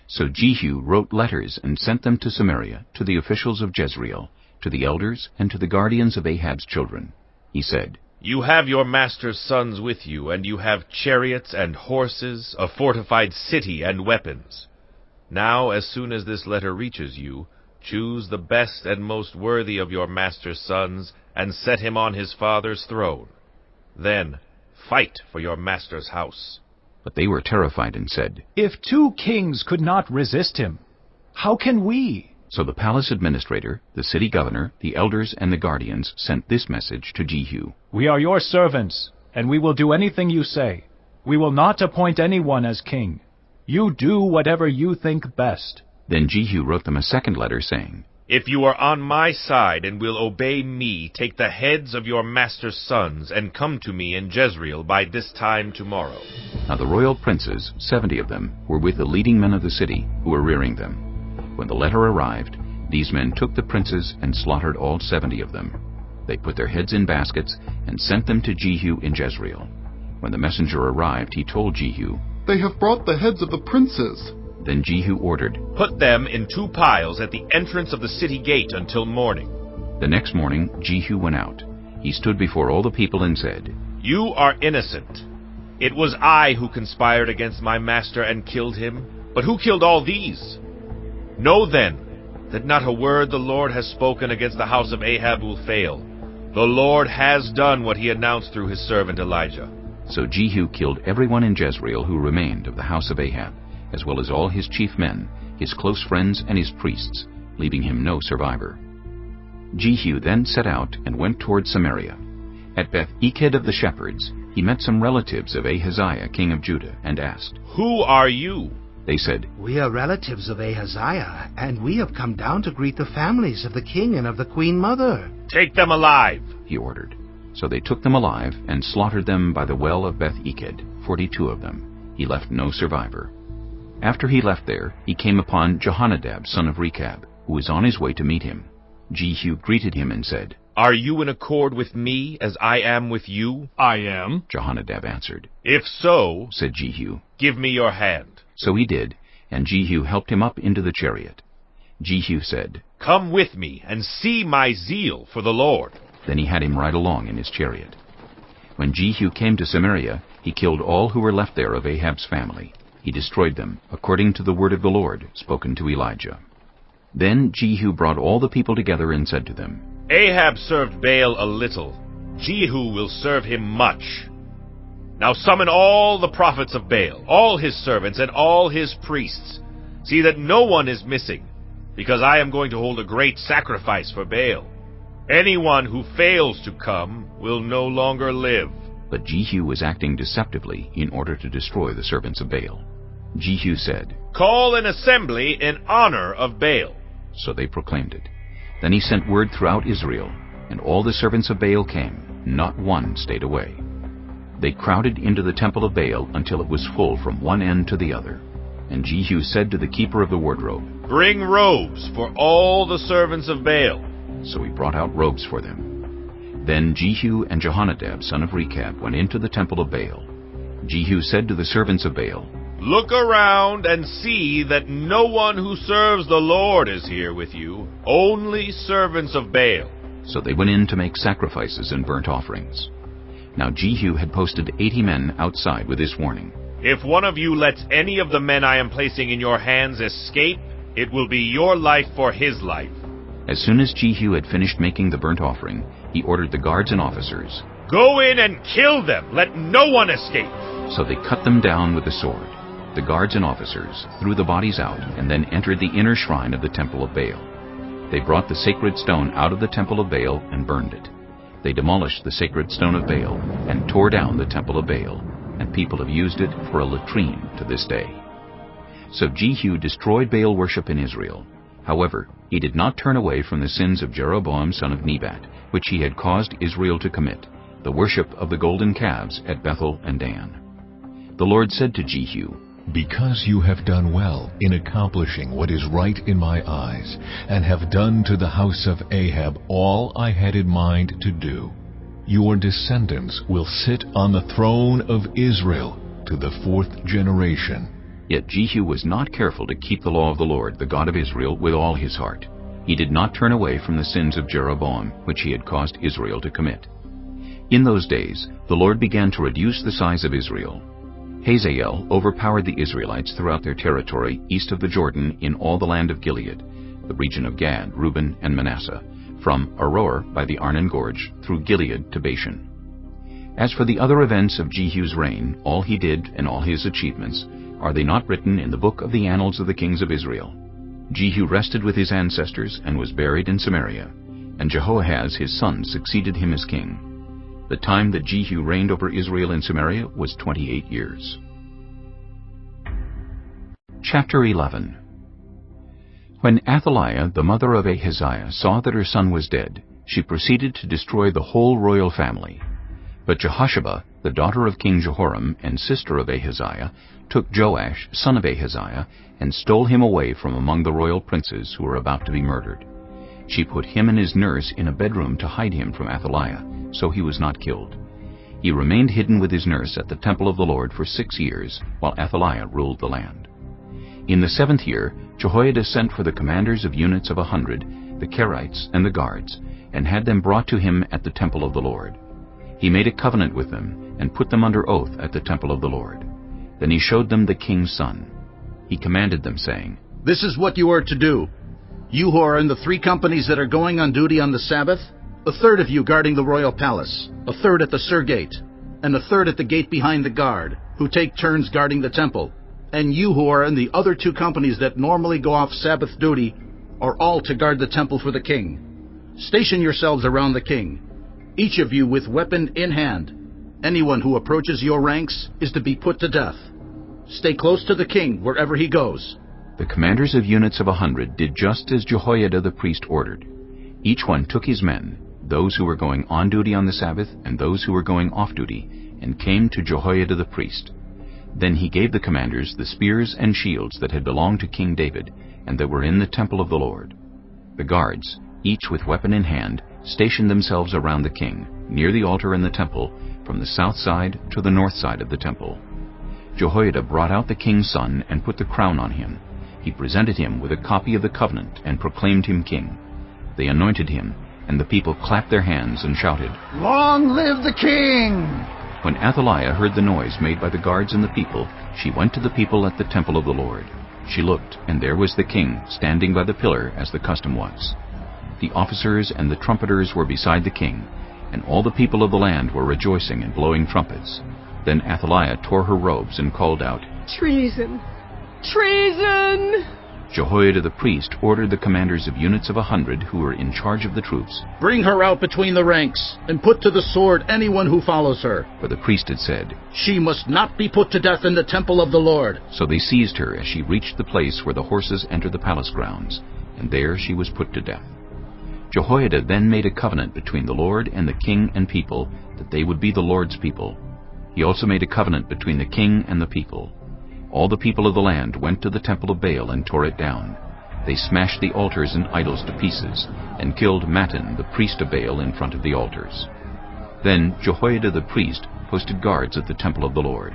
So Jehu wrote letters and sent them to Samaria, to the officials of Jezreel, to the elders, and to the guardians of Ahab's children. He said, "You have your master's sons with you, and you have chariots and horses, a fortified city and weapons. Now, as soon as this letter reaches you, choose the best and most worthy of your master's sons, and set him on his father's throne. Then fight for your master's house." But they were terrified and said, "If 2 kings could not resist him, how can we?" So the palace administrator, the city governor, the elders, and the guardians sent this message to Jehu. "We are your servants, and we will do anything you say. We will not appoint anyone as king. You do whatever you think best." Then Jehu wrote them a second letter, saying, "If you are on my side and will obey me, take the heads of your master's sons and come to me in Jezreel by this time tomorrow." Now the royal princes, 70 of them, were with the leading men of the city, who were rearing them. When the letter arrived, these men took the princes and slaughtered all 70 of them. They put their heads in baskets and sent them to Jehu in Jezreel. When the messenger arrived, he told Jehu, "They have brought the heads of the princes." Then Jehu ordered, "Put them in 2 piles at the entrance of the city gate until morning." The next morning Jehu went out. He stood before all the people and said, "You are innocent. It was I who conspired against my master and killed him. But who killed all these? Know then that not a word the Lord has spoken against the house of Ahab will fail. The Lord has done what he announced through his servant Elijah." So Jehu killed everyone in Jezreel who remained of the house of Ahab, as well as all his chief men, his close friends, and his priests, leaving him no survivor. Jehu then set out and went toward Samaria. At Beth-Eked of the shepherds, he met some relatives of Ahaziah, king of Judah, and asked, "Who are you?" They said, "We are relatives of Ahaziah, and we have come down to greet the families of the king and of the queen mother." "Take them alive," he ordered. So they took them alive and slaughtered them by the well of Beth-Eked, 42 of them. He left no survivor. After he left there, he came upon Jehonadab, son of Rechab, who was on his way to meet him. Jehu greeted him and said, Are you in accord with me as I am with you? I am, Jehonadab answered. If so, said Jehu, give me your hand. So he did, and Jehu helped him up into the chariot. Jehu said, Come with me and see my zeal for the Lord. Then he had him ride along in his chariot. When Jehu came to Samaria, he killed all who were left there of Ahab's family. He destroyed them, according to the word of the Lord, spoken to Elijah. Then Jehu brought all the people together and said to them, Ahab served Baal a little. Jehu will serve him much. Now summon all the prophets of Baal, all his servants, and all his priests. See that no one is missing, because I am going to hold a great sacrifice for Baal. Anyone who fails to come will no longer live. But Jehu was acting deceptively in order to destroy the servants of Baal. Jehu said, Call an assembly in honor of Baal. So they proclaimed it. Then he sent word throughout Israel, and all the servants of Baal came. Not one stayed away. They crowded into the temple of Baal until it was full from one end to the other. And Jehu said to the keeper of the wardrobe, Bring robes for all the servants of Baal. So he brought out robes for them. Then Jehu and Jehonadab, son of Rechab, went into the temple of Baal. Jehu said to the servants of Baal, Look around and see that no one who serves the Lord is here with you, only servants of Baal. So they went in to make sacrifices and burnt offerings. Now Jehu had posted 80 men outside with this warning, If one of you lets any of the men I am placing in your hands escape, it will be your life for his life. As soon as Jehu had finished making the burnt offering, he ordered the guards and officers, Go in and kill them! Let no one escape! So they cut them down with the sword. The guards and officers threw the bodies out and then entered the inner shrine of the temple of Baal. They brought the sacred stone out of the temple of Baal and burned it. They demolished the sacred stone of Baal and tore down the temple of Baal, and people have used it for a latrine to this day. So Jehu destroyed Baal worship in Israel. However, he did not turn away from the sins of Jeroboam son of Nebat, which he had caused Israel to commit, the worship of the golden calves at Bethel and Dan. The Lord said to Jehu, Because you have done well in accomplishing what is right in my eyes, and have done to the house of Ahab all I had in mind to do, your descendants will sit on the throne of Israel to the 4th generation. Yet Jehu was not careful to keep the law of the Lord, the God of Israel, with all his heart. He did not turn away from the sins of Jeroboam, which he had caused Israel to commit. In those days, the Lord began to reduce the size of Israel. Hazael overpowered the Israelites throughout their territory east of the Jordan in all the land of Gilead, the region of Gad, Reuben, and Manasseh, from Aroer by the Arnon Gorge through Gilead to Bashan. As for the other events of Jehu's reign, all he did and all his achievements, are they not written in the book of the annals of the kings of Israel? Jehu rested with his ancestors and was buried in Samaria, and Jehoahaz his son succeeded him as king. The time that Jehu reigned over Israel in Samaria was 28 years. Chapter 11. When Athaliah, the mother of Ahaziah, saw that her son was dead, she proceeded to destroy the whole royal family. But Jehosheba, the daughter of King Jehoram and sister of Ahaziah, took Joash, son of Ahaziah, and stole him away from among the royal princes who were about to be murdered. She put him and his nurse in a bedroom to hide him from Athaliah, so he was not killed. He remained hidden with his nurse at the temple of the Lord for 6 years, while Athaliah ruled the land. In the 7th year, Jehoiada sent for the commanders of units of 100, the Kerites and the guards, and had them brought to him at the temple of the Lord. He made a covenant with them, and put them under oath at the temple of the Lord. Then he showed them the king's son. He commanded them, saying, This is what you are to do. You who are in the 3 companies that are going on duty on the Sabbath, a third of you guarding the royal palace, a third at the Sur Gate, and a third at the gate behind the guard, who take turns guarding the temple. And you who are in the other 2 companies that normally go off Sabbath duty are all to guard the temple for the king. Station yourselves around the king, each of you with weapon in hand. Anyone who approaches your ranks is to be put to death. Stay close to the king wherever he goes. The commanders of units of 100 did just as Jehoiada the priest ordered. Each one took his men, those who were going on duty on the Sabbath and those who were going off duty, and came to Jehoiada the priest. Then he gave the commanders the spears and shields that had belonged to King David, and that were in the temple of the Lord. The guards, each with weapon in hand, stationed themselves around the king, near the altar in the temple, from the south side to the north side of the temple. Jehoiada brought out the king's son and put the crown on him. He presented him with a copy of the covenant and proclaimed him king. They anointed him, and the people clapped their hands and shouted, "Long live the king!" When Athaliah heard the noise made by the guards and the people, she went to the people at the temple of the Lord. She looked, and there was the king, standing by the pillar as the custom was. The officers and the trumpeters were beside the king, and all the people of the land were rejoicing and blowing trumpets. Then Athaliah tore her robes and called out, "Treason! Treason!" Jehoiada the priest ordered the commanders of units of 100 who were in charge of the troops, "Bring her out between the ranks, and put to the sword anyone who follows her." For the priest had said, "She must not be put to death in the temple of the Lord." So they seized her as she reached the place where the horses enter the palace grounds, and there she was put to death. Jehoiada then made a covenant between the Lord and the king and people, that they would be the Lord's people. He also made a covenant between the king and the people. All the people of the land went to the temple of Baal and tore it down. They smashed the altars and idols to pieces, and killed Mattan, the priest of Baal, in front of the altars. Then Jehoiada the priest posted guards at the temple of the Lord.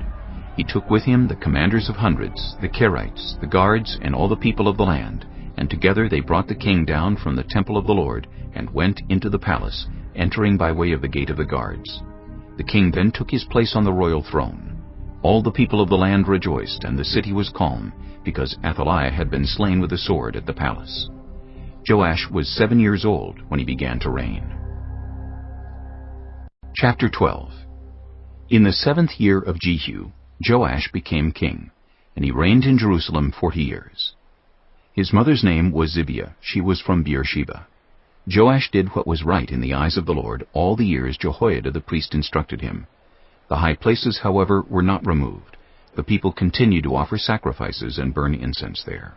He took with him the commanders of hundreds, the Kerites, the guards, and all the people of the land, and together they brought the king down from the temple of the Lord, and went into the palace, entering by way of the gate of the guards. The king then took his place on the royal throne. All the people of the land rejoiced, and the city was calm, because Athaliah had been slain with a sword at the palace. Joash was 7 years old when he began to reign. Chapter 12. In the 7th year of Jehu, Joash became king, and he reigned in Jerusalem 40 years. His mother's name was Zibiah. She was from Beersheba. Joash did what was right in the eyes of the Lord all the years Jehoiada the priest instructed him. The high places, however, were not removed. The people continued to offer sacrifices and burn incense there.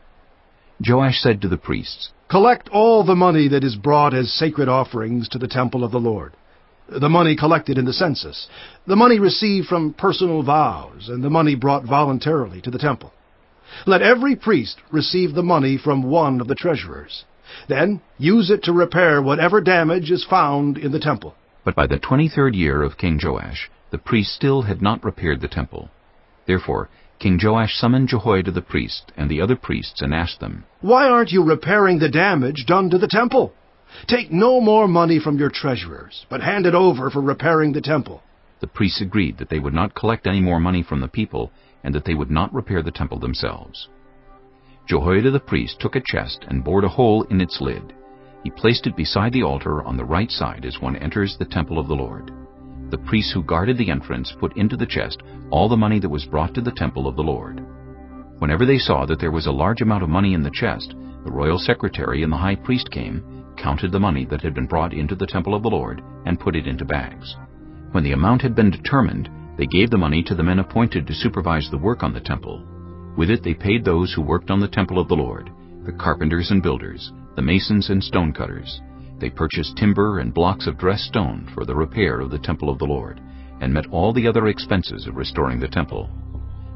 Joash said to the priests, "Collect all the money that is brought as sacred offerings to the temple of the Lord, the money collected in the census, the money received from personal vows, and the money brought voluntarily to the temple. Let every priest receive the money from one of the treasurers. Then use it to repair whatever damage is found in the temple." But by the 23rd year of King Joash, the priests still had not repaired the temple. Therefore King Joash summoned Jehoiada the priest and the other priests and asked them, "Why aren't you repairing the damage done to the temple? Take no more money from your treasurers, but hand it over for repairing the temple." The priests agreed that they would not collect any more money from the people, and that they would not repair the temple themselves. Jehoiada the priest took a chest and bored a hole in its lid. He placed it beside the altar on the right side as one enters the temple of the Lord. The priests who guarded the entrance put into the chest all the money that was brought to the temple of the Lord. Whenever they saw that there was a large amount of money in the chest, the royal secretary and the high priest came, counted the money that had been brought into the temple of the Lord, and put it into bags. When the amount had been determined, they gave the money to the men appointed to supervise the work on the temple. With it they paid those who worked on the temple of the Lord, the carpenters and builders, the masons and stonecutters. They purchased timber and blocks of dressed stone for the repair of the temple of the Lord, and met all the other expenses of restoring the temple.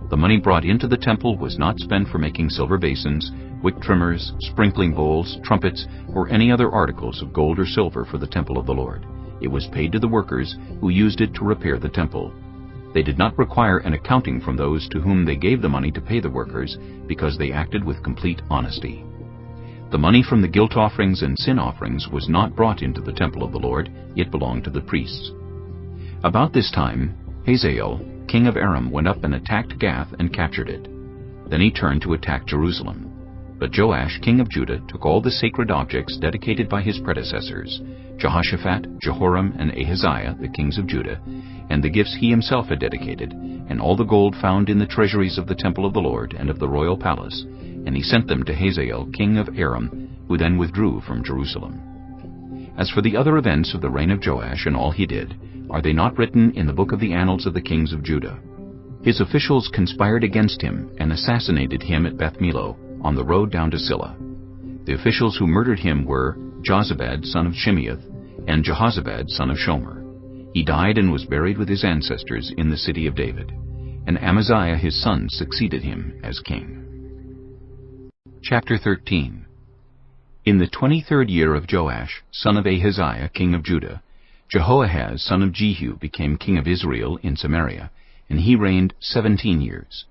The money brought into the temple was not spent for making silver basins, wick trimmers, sprinkling bowls, trumpets, or any other articles of gold or silver for the temple of the Lord. It was paid to the workers who used it to repair the temple. They did not require an accounting from those to whom they gave the money to pay the workers, because they acted with complete honesty. The money from the guilt offerings and sin offerings was not brought into the temple of the Lord, it belonged to the priests. About this time, Hazael, king of Aram, went up and attacked Gath and captured it. Then he turned to attack Jerusalem. But Joash, king of Judah, took all the sacred objects dedicated by his predecessors, Jehoshaphat, Jehoram, and Ahaziah, the kings of Judah, and the gifts he himself had dedicated, and all the gold found in the treasuries of the temple of the Lord and of the royal palace, and he sent them to Hazael, king of Aram, who then withdrew from Jerusalem. As for the other events of the reign of Joash and all he did, are they not written in the book of the annals of the kings of Judah? His officials conspired against him and assassinated him at Beth Millo, on the road down to Silla. The officials who murdered him were Jozabad, son of Shimeath, and Jehozabad, son of Shomer. He died and was buried with his ancestors in the city of David, and Amaziah his son succeeded him as king. Chapter 13. In the 23rd year of Joash, son of Ahaziah, king of Judah, Jehoahaz, son of Jehu, became king of Israel in Samaria, and he reigned 17 years.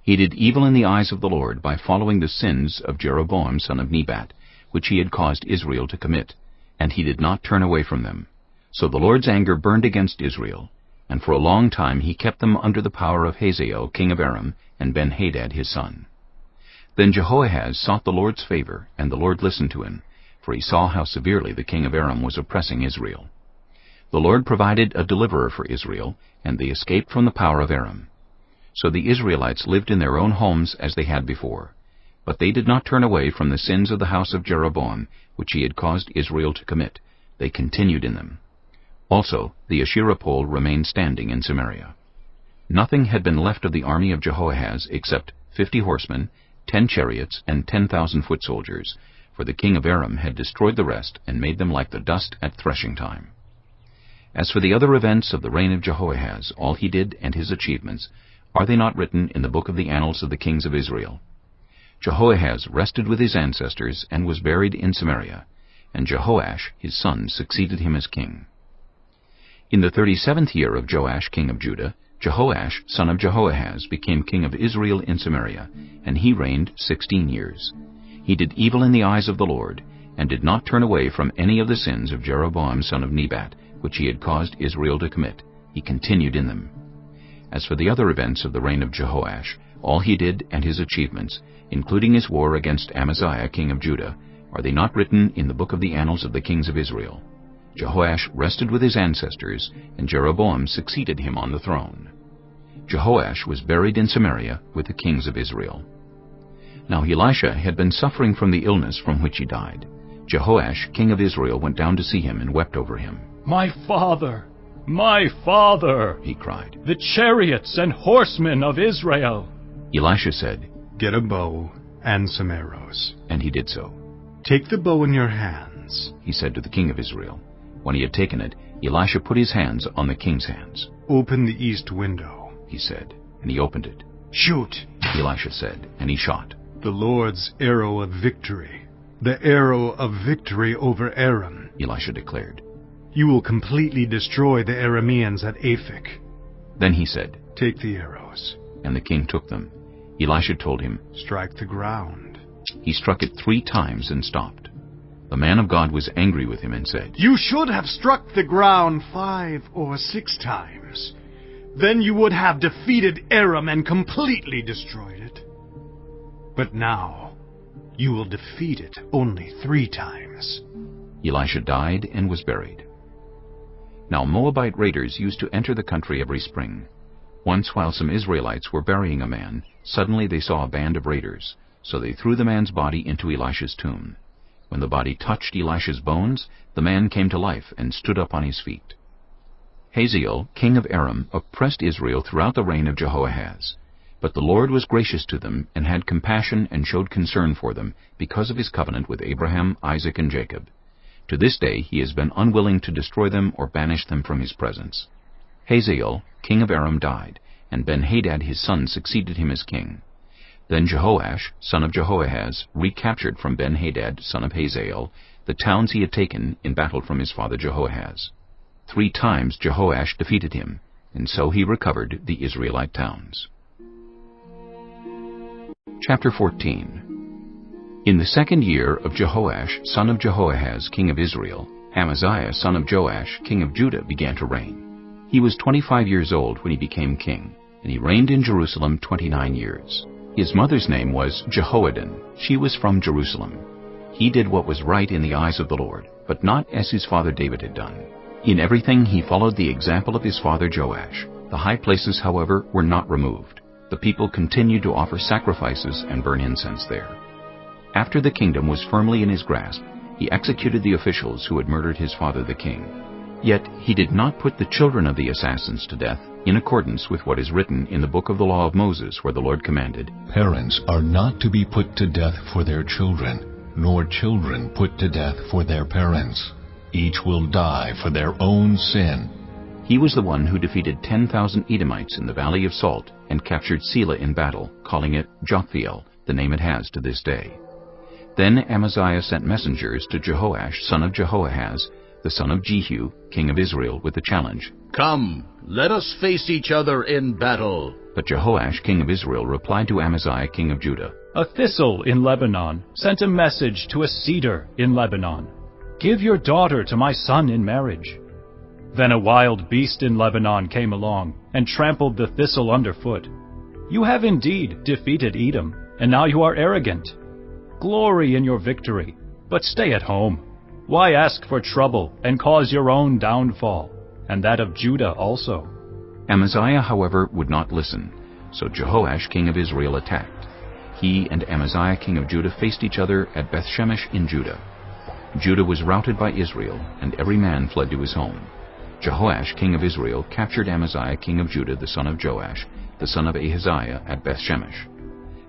He did evil in the eyes of the Lord by following the sins of Jeroboam, son of Nebat, which he had caused Israel to commit, and he did not turn away from them. So the Lord's anger burned against Israel, and for a long time he kept them under the power of Hazael, king of Aram, and Ben-Hadad his son. Then Jehoahaz sought the Lord's favor, and the Lord listened to him, for he saw how severely the king of Aram was oppressing Israel. The Lord provided a deliverer for Israel, and they escaped from the power of Aram. So the Israelites lived in their own homes as they had before. But they did not turn away from the sins of the house of Jeroboam, which he had caused Israel to commit. They continued in them. Also the Asherah pole remained standing in Samaria. Nothing had been left of the army of Jehoahaz except 50 horsemen, 10 chariots, and 10,000 foot soldiers, for the king of Aram had destroyed the rest and made them like the dust at threshing time. As for the other events of the reign of Jehoahaz, all he did and his achievements, are they not written in the book of the annals of the kings of Israel? Jehoahaz rested with his ancestors and was buried in Samaria, and Jehoash his son succeeded him as king. In the 37th year of Joash king of Judah, Jehoash son of Jehoahaz became king of Israel in Samaria, and he reigned 16 years. He did evil in the eyes of the Lord, and did not turn away from any of the sins of Jeroboam son of Nebat, which he had caused Israel to commit. He continued in them. As for the other events of the reign of Jehoash, all he did and his achievements, including his war against Amaziah king of Judah, are they not written in the book of the annals of the kings of Israel? Jehoash rested with his ancestors, and Jeroboam succeeded him on the throne. Jehoash was buried in Samaria with the kings of Israel. Now Elisha had been suffering from the illness from which he died. Jehoash king of Israel went down to see him and wept over him. "My father! My father!" he cried. "The chariots and horsemen of Israel!" Elisha said, "Get a bow and some arrows." And he did so. "Take the bow in your hands," he said to the king of Israel. When he had taken it, Elisha put his hands on the king's hands. "Open the east window," he said, and he opened it. "Shoot," Elisha said, and he shot. "The Lord's arrow of victory, the arrow of victory over Aram," Elisha declared. "You will completely destroy the Arameans at Aphek." Then he said, "Take the arrows." And the king took them. Elisha told him, "Strike the ground." He struck it 3 times and stopped. The man of God was angry with him and said, "You should have struck the ground 5 or 6 times. Then you would have defeated Aram and completely destroyed it. But now you will defeat it only 3 times. Elisha died and was buried. Now Moabite raiders used to enter the country every spring. Once while some Israelites were burying a man, suddenly they saw a band of raiders, so they threw the man's body into Elisha's tomb. When the body touched Elisha's bones, the man came to life and stood up on his feet. Hazael, king of Aram, oppressed Israel throughout the reign of Jehoahaz. But the Lord was gracious to them, and had compassion and showed concern for them, because of his covenant with Abraham, Isaac, and Jacob. To this day he has been unwilling to destroy them or banish them from his presence. Hazael, king of Aram, died, and Ben-Hadad his son succeeded him as king. Then Jehoash, son of Jehoahaz, recaptured from Ben-Hadad, son of Hazael, the towns he had taken in battle from his father Jehoahaz. 3 times Jehoash defeated him, and so he recovered the Israelite towns. Chapter 14. In the 2nd year of Jehoash, son of Jehoahaz, king of Israel, Amaziah, son of Joash, king of Judah, began to reign. He was 25 years old when he became king, and he reigned in Jerusalem 29 years. His mother's name was Jehoaddin. She was from Jerusalem. He did what was right in the eyes of the Lord, but not as his father David had done. In everything he followed the example of his father Joash. The high places, however, were not removed. The people continued to offer sacrifices and burn incense there. After the kingdom was firmly in his grasp, he executed the officials who had murdered his father the king. Yet he did not put the children of the assassins to death, in accordance with what is written in the book of the law of Moses, where the Lord commanded, "Parents are not to be put to death for their children, nor children put to death for their parents. Each will die for their own sin." He was the one who defeated 10,000 Edomites in the Valley of Salt and captured Selah in battle, calling it Joktheel, the name it has to this day. Then Amaziah sent messengers to Jehoash, son of Jehoahaz, the son of Jehu, king of Israel, with the challenge, "Come, let us face each other in battle." But Jehoash, king of Israel, replied to Amaziah, king of Judah, "A thistle in Lebanon sent a message to a cedar in Lebanon. Give your daughter to my son in marriage." Then a wild beast in Lebanon came along and trampled the thistle underfoot. You have indeed defeated Edom, and now you are arrogant. Glory in your victory, but stay at home. Why ask for trouble and cause your own downfall, and that of Judah also? Amaziah, however, would not listen, so Jehoash, king of Israel, attacked. He and Amaziah, king of Judah, faced each other at Bethshemesh in Judah. Judah was routed by Israel, and every man fled to his home. Jehoash, king of Israel, captured Amaziah, king of Judah, the son of Joash, the son of Ahaziah, at Bethshemesh.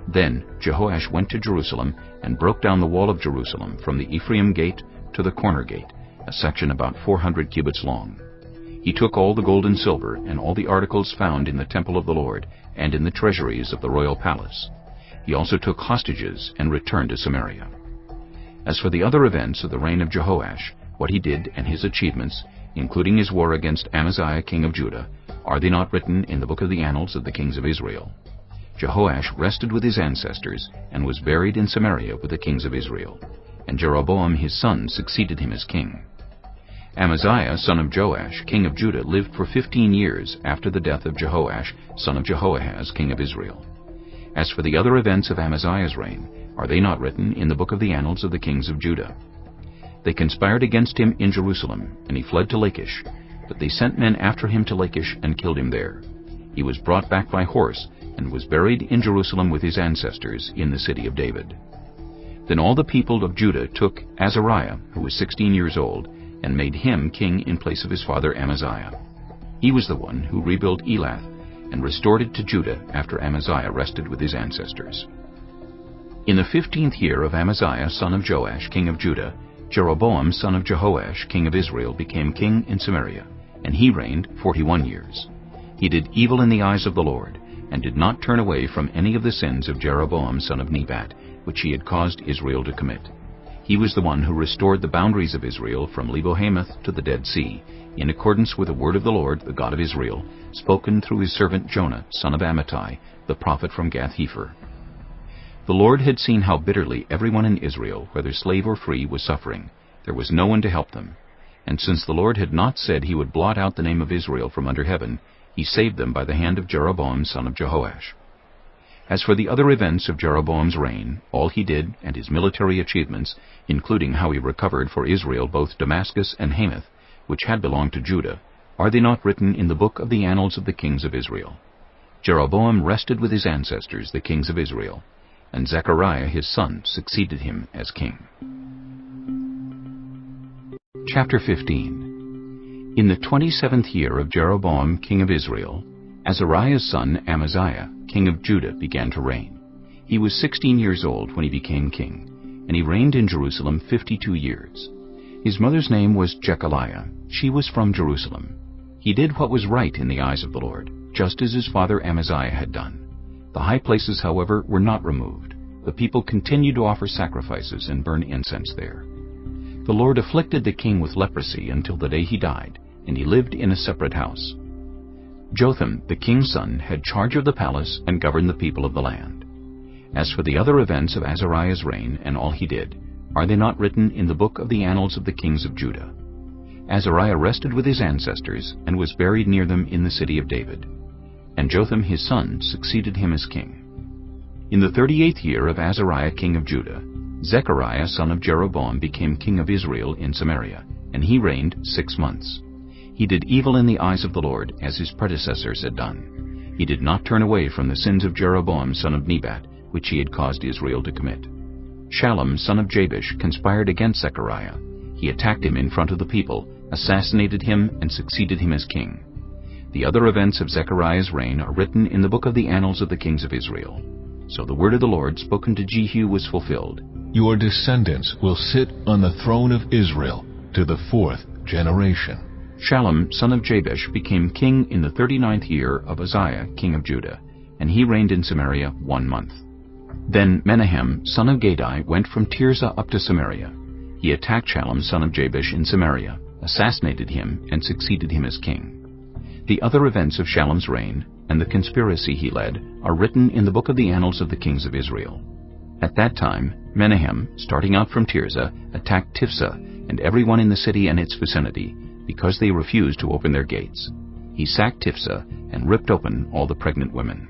Then Jehoash went to Jerusalem and broke down the wall of Jerusalem from the Ephraim gate to the corner gate, a section about 400 cubits long. He took all the gold and silver and all the articles found in the temple of the Lord and in the treasuries of the royal palace. He also took hostages and returned to Samaria. As for the other events of the reign of Jehoash, what he did and his achievements, including his war against Amaziah, king of Judah, are they not written in the book of the annals of the kings of Israel? Jehoash rested with his ancestors and was buried in Samaria with the kings of Israel, and Jeroboam his son succeeded him as king. Amaziah, son of Joash, king of Judah, lived for 15 years after the death of Jehoash, son of Jehoahaz, king of Israel. As for the other events of Amaziah's reign, are they not written in the book of the annals of the kings of Judah? They conspired against him in Jerusalem, and he fled to Lachish, but they sent men after him to Lachish and killed him there. He was brought back by horse, and was buried in Jerusalem with his ancestors in the city of David. Then all the people of Judah took Azariah, who was 16 years old, and made him king in place of his father Amaziah. He was the one who rebuilt Elath and restored it to Judah after Amaziah rested with his ancestors. In the 15th year of Amaziah, son of Joash, king of Judah, Jeroboam, son of Jehoash, king of Israel, became king in Samaria, and he reigned 41 years. He did evil in the eyes of the Lord, and did not turn away from any of the sins of Jeroboam, son of Nebat, which he had caused Israel to commit. He was the one who restored the boundaries of Israel from Lebo-Hamath to the Dead Sea, in accordance with the word of the Lord, the God of Israel, spoken through his servant Jonah, son of Amittai, the prophet from Gath-Hepher. The Lord had seen how bitterly everyone in Israel, whether slave or free, was suffering. There was no one to help them. And since the Lord had not said he would blot out the name of Israel from under heaven, he saved them by the hand of Jeroboam, son of Jehoash. As for the other events of Jeroboam's reign, all he did and his military achievements, including how he recovered for Israel both Damascus and Hamath, which had belonged to Judah, are they not written in the book of the annals of the kings of Israel? Jeroboam rested with his ancestors, the kings of Israel, and Zechariah his son succeeded him as king. Chapter 15. In the 27th year of Jeroboam king of Israel, Azariah's son Amaziah, king of Judah, began to reign. He was 16 years old when he became king, and he reigned in Jerusalem 52 years. His mother's name was Jechaliah. She was from Jerusalem. He did what was right in the eyes of the Lord, just as his father Amaziah had done. The high places, however, were not removed. The people continued to offer sacrifices and burn incense there. The Lord afflicted the king with leprosy until the day he died, and he lived in a separate house. Jotham, the king's son, had charge of the palace and governed the people of the land. As for the other events of Azariah's reign and all he did, are they not written in the book of the annals of the kings of Judah? Azariah rested with his ancestors and was buried near them in the city of David. And Jotham his son succeeded him as king. In the 38th year of Azariah king of Judah, Zechariah son of Jeroboam became king of Israel in Samaria, and he reigned 6 months. He did evil in the eyes of the Lord, as his predecessors had done. He did not turn away from the sins of Jeroboam son of Nebat, which he had caused Israel to commit. Shallum son of Jabesh conspired against Zechariah. He attacked him in front of the people, assassinated him, and succeeded him as king. The other events of Zechariah's reign are written in the book of the annals of the kings of Israel. So the word of the Lord spoken to Jehu was fulfilled. Your descendants will sit on the throne of Israel to the 4th generation. Shallum son of Jabesh became king in the 39th year of Uzziah king of Judah, and he reigned in Samaria 1 month. Then Menahem, son of Gadi, went from Tirzah up to Samaria. He attacked Shallum, son of Jabesh, in Samaria, assassinated him, and succeeded him as king. The other events of Shallum's reign and the conspiracy he led are written in the book of the annals of the kings of Israel. At that time, Menahem, starting out from Tirzah, attacked Tifsah and everyone in the city and its vicinity, because they refused to open their gates. He sacked Tifsah and ripped open all the pregnant women.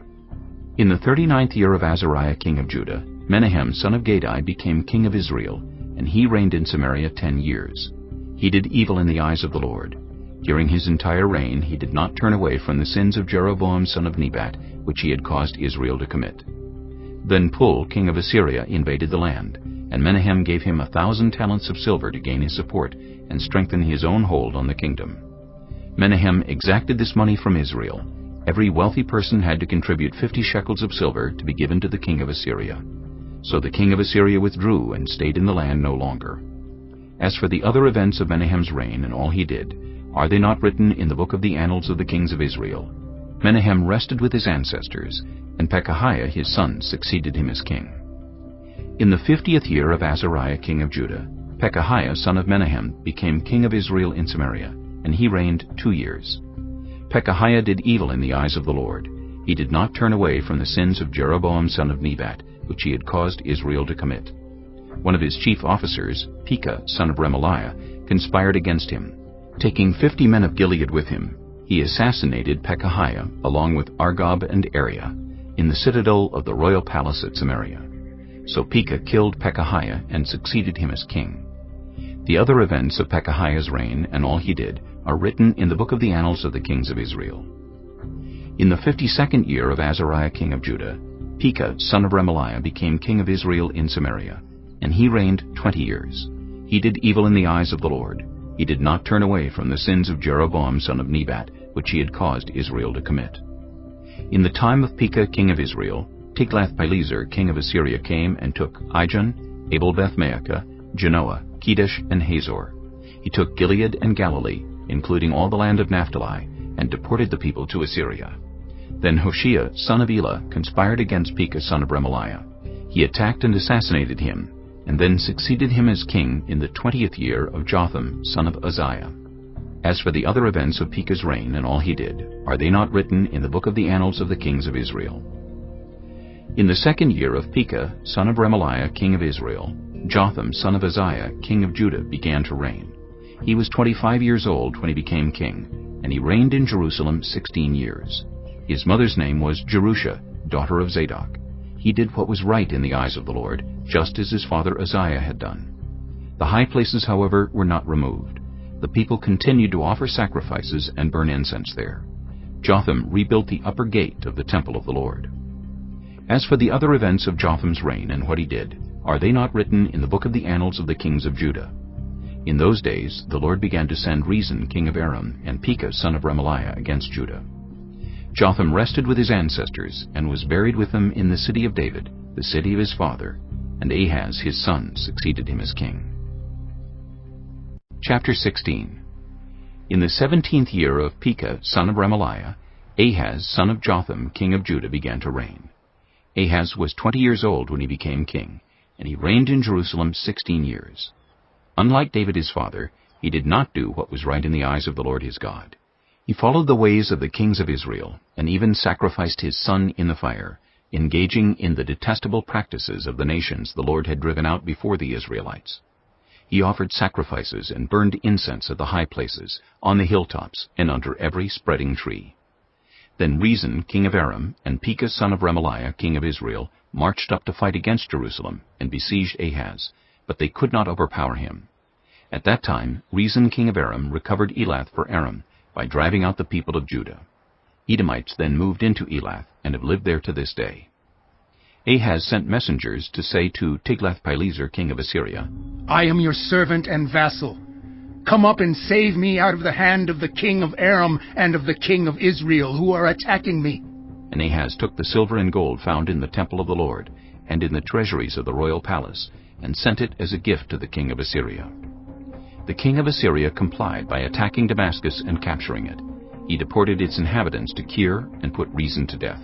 In the 39th year of Azariah king of Judah, Menahem son of Gadi became king of Israel, and he reigned in Samaria 10 years. He did evil in the eyes of the Lord. During his entire reign he did not turn away from the sins of Jeroboam son of Nebat, which he had caused Israel to commit. Then Pul, king of Assyria, invaded the land, and Menahem gave him 1,000 talents of silver to gain his support and strengthen his own hold on the kingdom. Menahem exacted this money from Israel. Every wealthy person had to contribute 50 shekels of silver to be given to the king of Assyria. So the king of Assyria withdrew and stayed in the land no longer. As for the other events of Menahem's reign and all he did, are they not written in the book of the annals of the kings of Israel? Menahem rested with his ancestors, and Pekahiah his son succeeded him as king. In the 50th year of Azariah king of Judah, Pekahiah son of Menahem became king of Israel in Samaria, and he reigned 2 years. Pekahiah did evil in the eyes of the Lord. He did not turn away from the sins of Jeroboam son of Nebat, which he had caused Israel to commit. One of his chief officers, Pekah son of Remaliah, conspired against him. Taking 50 men of Gilead with him, he assassinated Pekahiah along with Argob and Ariah in the citadel of the royal palace at Samaria. So Pekah killed Pekahiah and succeeded him as king. The other events of Pekahiah's reign and all he did are written in the book of the annals of the kings of Israel. In the 52nd year of Azariah king of Judah, Pekah son of Remaliah became king of Israel in Samaria, and he reigned 20 years. He did evil in the eyes of the Lord. He did not turn away from the sins of Jeroboam son of Nebat, which he had caused Israel to commit. In the time of Pekah king of Israel, Tiglath-Pileser king of Assyria came and took Ijon, Abel-Beth-Maachah, Genoa, Kedesh, and Hazor. He took Gilead and Galilee, including all the land of Naphtali, and deported the people to Assyria. Then Hoshea son of Elah conspired against Pekah son of Remaliah. He attacked and assassinated him, and then succeeded him as king in the 20th year of Jotham son of Uzziah. As for the other events of Pekah's reign and all he did, are they not written in the book of the annals of the kings of Israel? In the 2nd year of Pekah son of Remaliah king of Israel, Jotham son of Uzziah king of Judah began to reign. He was 25 years old when he became king, and he reigned in Jerusalem 16 years. His mother's name was Jerusha, daughter of Zadok. He did what was right in the eyes of the Lord, just as his father Uzziah had done. The high places, however, were not removed. The people continued to offer sacrifices and burn incense there. Jotham rebuilt the upper gate of the temple of the Lord. As for the other events of Jotham's reign and what he did, are they not written in the book of the annals of the kings of Judah? In those days the Lord began to send Rezin king of Aram and Pekah son of Remaliah against Judah. Jotham rested with his ancestors and was buried with them in the city of David, the city of his father, and Ahaz his son succeeded him as king. Chapter 16. In the 17th year of Pekah son of Remaliah, Ahaz son of Jotham king of Judah began to reign. Ahaz was 20 years old when he became king, and he reigned in Jerusalem 16 years. Unlike David his father, he did not do what was right in the eyes of the Lord his God. He followed the ways of the kings of Israel, and even sacrificed his son in the fire, engaging in the detestable practices of the nations the Lord had driven out before the Israelites. He offered sacrifices and burned incense at the high places, on the hilltops, and under every spreading tree. Then Rezin king of Aram and Pekah son of Remaliah king of Israel marched up to fight against Jerusalem and besieged Ahaz, but they could not overpower him. At that time Rezin king of Aram recovered Elath for Aram by driving out the people of Judah. Edomites then moved into Elath and have lived there to this day. Ahaz sent messengers to say to Tiglath-Pileser king of Assyria, I am your servant and vassal. Come up and save me out of the hand of the king of Aram and of the king of Israel, who are attacking me. And Ahaz took the silver and gold found in the temple of the Lord and in the treasuries of the royal palace, and sent it as a gift to the king of Assyria. The king of Assyria complied by attacking Damascus and capturing it. He deported its inhabitants to Kir and put Rezin to death.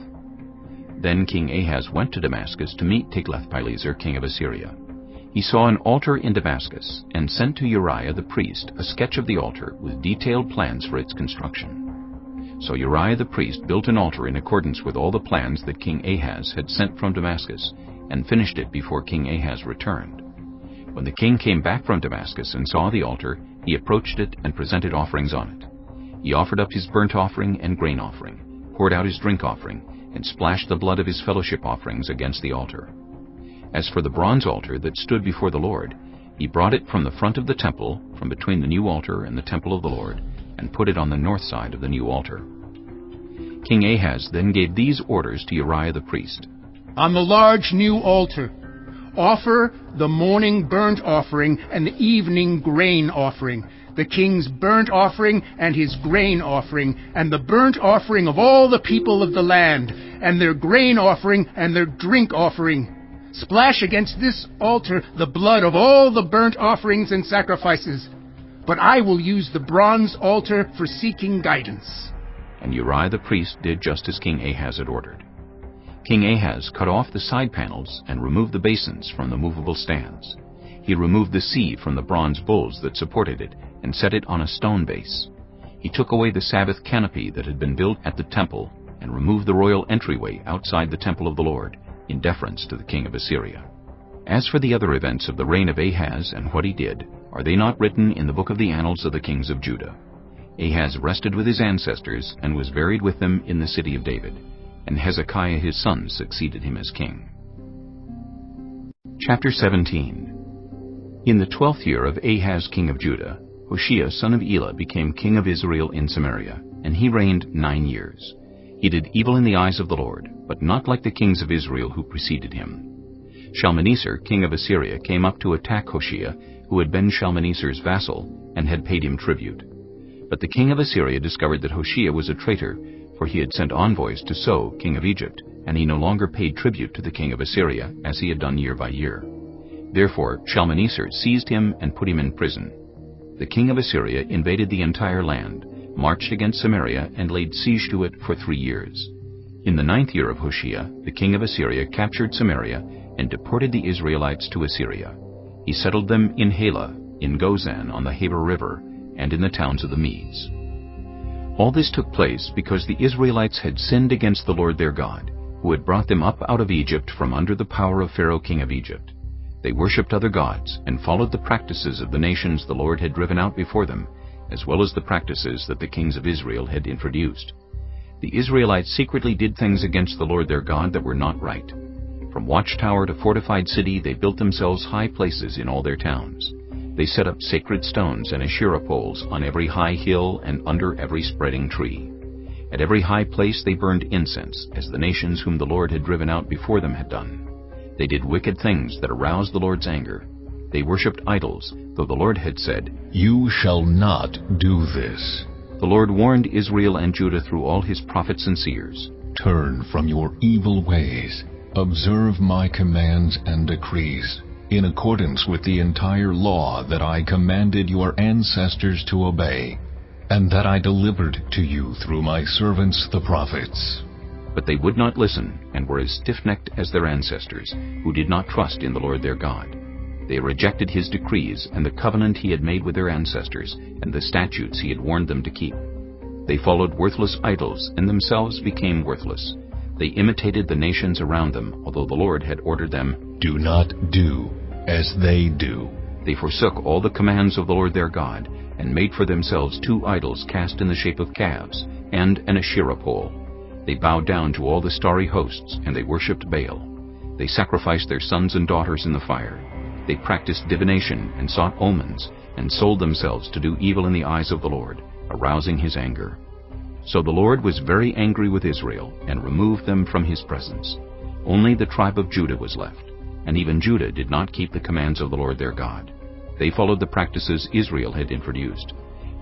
Then King Ahaz went to Damascus to meet Tiglath-Pileser, king of Assyria. He saw an altar in Damascus, and sent to Uriah the priest a sketch of the altar with detailed plans for its construction. So Uriah the priest built an altar in accordance with all the plans that King Ahaz had sent from Damascus, and finished it before King Ahaz returned. When the king came back from Damascus and saw the altar, he approached it and presented offerings on it. He offered up his burnt offering and grain offering, poured out his drink offering, and splashed the blood of his fellowship offerings against the altar. As for the bronze altar that stood before the Lord, he brought it from the front of the temple, from between the new altar and the temple of the Lord, and put it on the north side of the new altar. King Ahaz then gave these orders to Uriah the priest. On the large new altar, offer the morning burnt offering and the evening grain offering, the king's burnt offering and his grain offering, and the burnt offering of all the people of the land, and their grain offering and their drink offering. Splash against this altar the blood of all the burnt offerings and sacrifices. But I will use the bronze altar for seeking guidance. And Uriah the priest did just as King Ahaz had ordered. King Ahaz cut off the side panels and removed the basins from the movable stands. He removed the sea from the bronze bulls that supported it and set it on a stone base. He took away the Sabbath canopy that had been built at the temple and removed the royal entryway outside the temple of the Lord, in deference to the king of Assyria. As for the other events of the reign of Ahaz and what he did, are they not written in the book of the annals of the kings of Judah? Ahaz rested with his ancestors and was buried with them in the city of David, and Hezekiah his son succeeded him as king. Chapter 17. In the 12th year of Ahaz king of Judah, Hoshea son of Elah became king of Israel in Samaria, and he reigned 9 years. He did evil in the eyes of the Lord, but not like the kings of Israel who preceded him. Shalmaneser, king of Assyria, came up to attack Hoshea, who had been Shalmaneser's vassal, and had paid him tribute. But the king of Assyria discovered that Hoshea was a traitor, for he had sent envoys to So, king of Egypt, and he no longer paid tribute to the king of Assyria, as he had done year by year. Therefore Shalmaneser seized him and put him in prison. The king of Assyria invaded the entire land, marched against Samaria, and laid siege to it for 3 years. In the 9th year of Hoshea, the king of Assyria captured Samaria and deported the Israelites to Assyria. He settled them in Halah, in Gozan on the Haber River, and in the towns of the Medes. All this took place because the Israelites had sinned against the Lord their God, who had brought them up out of Egypt from under the power of Pharaoh king of Egypt. They worshipped other gods and followed the practices of the nations the Lord had driven out before them, as well as the practices that the kings of Israel had introduced. The Israelites secretly did things against the Lord their God that were not right. From watchtower to fortified city they built themselves high places in all their towns. They set up sacred stones and Asherah poles on every high hill and under every spreading tree. At every high place they burned incense, as the nations whom the Lord had driven out before them had done. They did wicked things that aroused the Lord's anger. They worshipped idols, though the Lord had said, "You shall not do this." The Lord warned Israel and Judah through all his prophets and seers. "Turn from your evil ways. Observe my commands and decrees, in accordance with the entire law that I commanded your ancestors to obey, and that I delivered to you through my servants the prophets." But they would not listen, and were as stiff-necked as their ancestors, who did not trust in the Lord their God. They rejected his decrees and the covenant he had made with their ancestors, and the statutes he had warned them to keep. They followed worthless idols, and themselves became worthless. They imitated the nations around them, although the Lord had ordered them, "Do not do as they do." They forsook all the commands of the Lord their God, and made for themselves 2 idols cast in the shape of calves, and an Asherah pole. They bowed down to all the starry hosts, and they worshipped Baal. They sacrificed their sons and daughters in the fire. They practiced divination and sought omens, and sold themselves to do evil in the eyes of the Lord, arousing his anger. So the Lord was very angry with Israel, and removed them from his presence. Only the tribe of Judah was left, and even Judah did not keep the commands of the Lord their God. They followed the practices Israel had introduced.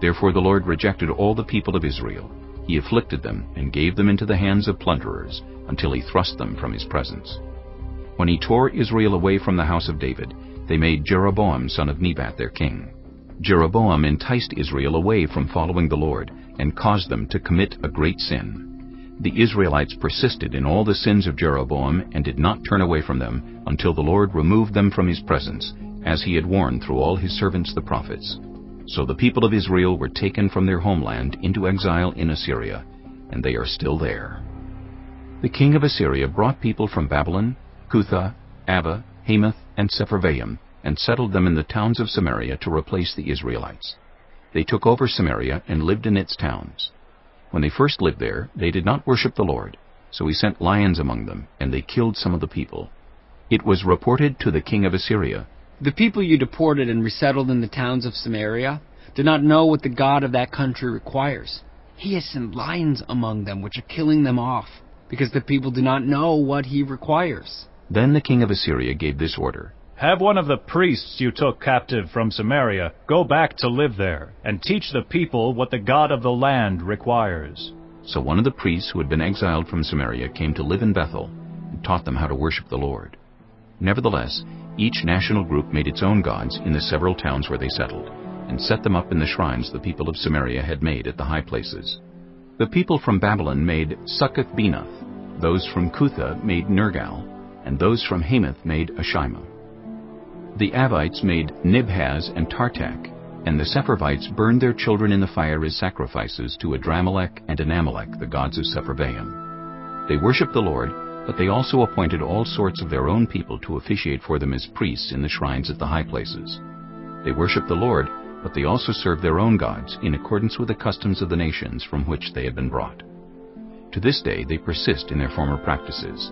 Therefore the Lord rejected all the people of Israel. He afflicted them and gave them into the hands of plunderers, until he thrust them from his presence. When he tore Israel away from the house of David, they made Jeroboam son of Nebat their king. Jeroboam enticed Israel away from following the Lord, and caused them to commit a great sin. The Israelites persisted in all the sins of Jeroboam and did not turn away from them until the Lord removed them from his presence, as he had warned through all his servants the prophets. So the people of Israel were taken from their homeland into exile in Assyria, and they are still there. The king of Assyria brought people from Babylon, Cutha, Ava, Hamath, and Sepharvaim, and settled them in the towns of Samaria to replace the Israelites. They took over Samaria and lived in its towns. When they first lived there, they did not worship the Lord, so he sent lions among them, and they killed some of the people. It was reported to the king of Assyria, "The people you deported and resettled in the towns of Samaria do not know what the God of that country requires. He has sent lions among them, which are killing them off, because the people do not know what he requires." Then the king of Assyria gave this order, "Have one of the priests you took captive from Samaria go back to live there, and teach the people what the God of the land requires." So one of the priests who had been exiled from Samaria came to live in Bethel, and taught them how to worship the Lord. Nevertheless, each national group made its own gods in the several towns where they settled, and set them up in the shrines the people of Samaria had made at the high places. The people from Babylon made Succoth-Benoth, those from Cutha made Nergal, and those from Hamath made Ashima. The Avites made Nibhaz and Tartak, and the Sepharvites burned their children in the fire as sacrifices to Adramelech and Anamelech, the gods of Sepharvaim. They worshipped the Lord, but they also appointed all sorts of their own people to officiate for them as priests in the shrines at the high places. They worshipped the Lord, but they also served their own gods in accordance with the customs of the nations from which they had been brought. To this day they persist in their former practices.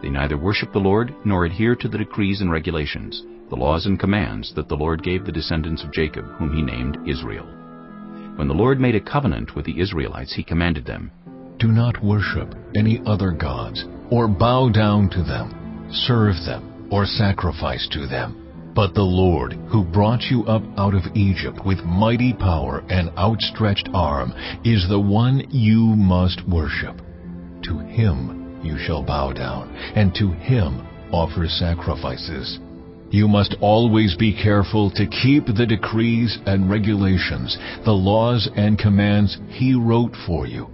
They neither worship the Lord nor adhere to the decrees and regulations, the laws and commands that the Lord gave the descendants of Jacob, whom he named Israel. When the Lord made a covenant with the Israelites, he commanded them, "Do not worship any other gods, or bow down to them, serve them, or sacrifice to them. But the Lord, who brought you up out of Egypt with mighty power and outstretched arm, is the one you must worship. To him you shall bow down, and to him offer sacrifices. You must always be careful to keep the decrees and regulations, the laws and commands he wrote for you.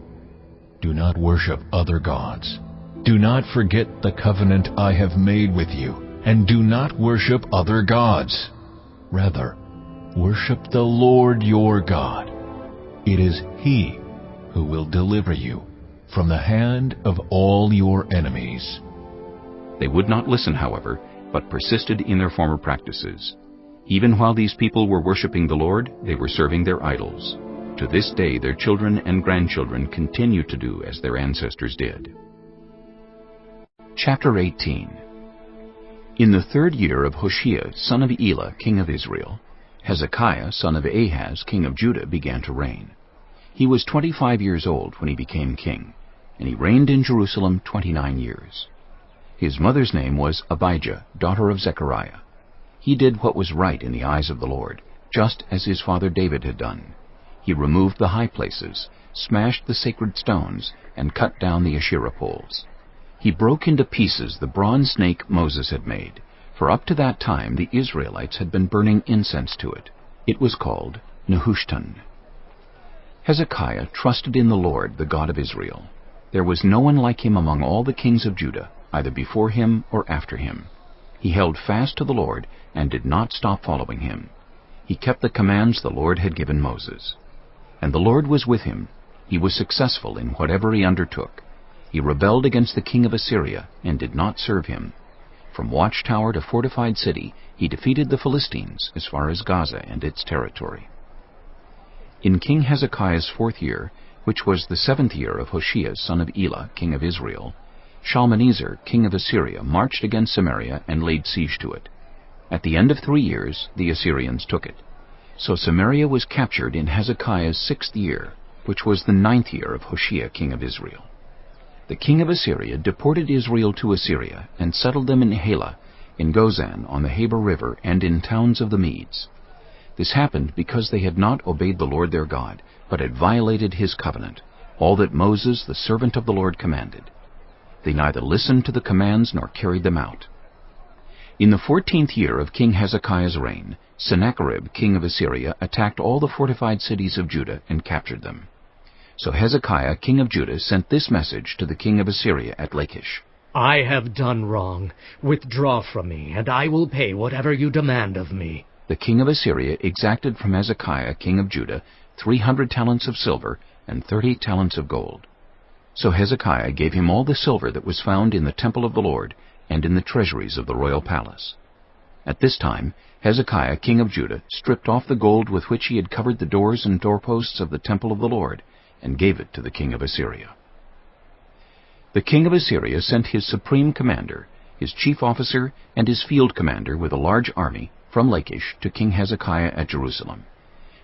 Do not worship other gods. Do not forget the covenant I have made with you, and do not worship other gods. Rather, worship the Lord your God. It is he who will deliver you from the hand of all your enemies." They would not listen, however, but persisted in their former practices. Even while these people were worshiping the Lord, they were serving their idols. To this day their children and grandchildren continue to do as their ancestors did. Chapter 18. In the 3rd year of Hoshea, son of Elah, king of Israel, Hezekiah, son of Ahaz, king of Judah, began to reign. He was 25 years old when he became king, and he reigned in Jerusalem 29 years. His mother's name was Abijah, daughter of Zechariah. He did what was right in the eyes of the Lord, just as his father David had done. He removed the high places, smashed the sacred stones, and cut down the Asherah poles. He broke into pieces the bronze snake Moses had made, for up to that time the Israelites had been burning incense to it. It was called Nehushtan. Hezekiah trusted in the Lord, the God of Israel. There was no one like him among all the kings of Judah, either before him or after him. He held fast to the Lord and did not stop following him. He kept the commands the Lord had given Moses. And the Lord was with him. He was successful in whatever he undertook. He rebelled against the king of Assyria and did not serve him. From watchtower to fortified city, he defeated the Philistines as far as Gaza and its territory. In King Hezekiah's 4th year, which was the 7th year of Hoshea son of Elah, king of Israel, Shalmaneser, king of Assyria, marched against Samaria and laid siege to it. At the end of 3 years, the Assyrians took it. So Samaria was captured in Hezekiah's 6th year, which was the 9th year of Hoshea, king of Israel. The king of Assyria deported Israel to Assyria and settled them in Halah, in Gozan on the Habor River, and in towns of the Medes. This happened because they had not obeyed the Lord their God, but had violated his covenant, all that Moses, the servant of the Lord, commanded. They neither listened to the commands nor carried them out. In the 14th year of King Hezekiah's reign, Sennacherib, king of Assyria, attacked all the fortified cities of Judah and captured them. So Hezekiah king of Judah sent this message to the king of Assyria at Lachish. I have done wrong. Withdraw from me, and I will pay whatever you demand of me. The king of Assyria exacted from Hezekiah king of Judah 300 talents of silver and 30 talents of gold. So Hezekiah gave him all the silver that was found in the temple of the Lord and in the treasuries of the royal palace. At this time Hezekiah king of Judah stripped off the gold with which he had covered the doors and doorposts of the temple of the Lord, and gave it to the king of Assyria. The king of Assyria sent his supreme commander, his chief officer, and his field commander with a large army from Lachish to King Hezekiah at Jerusalem.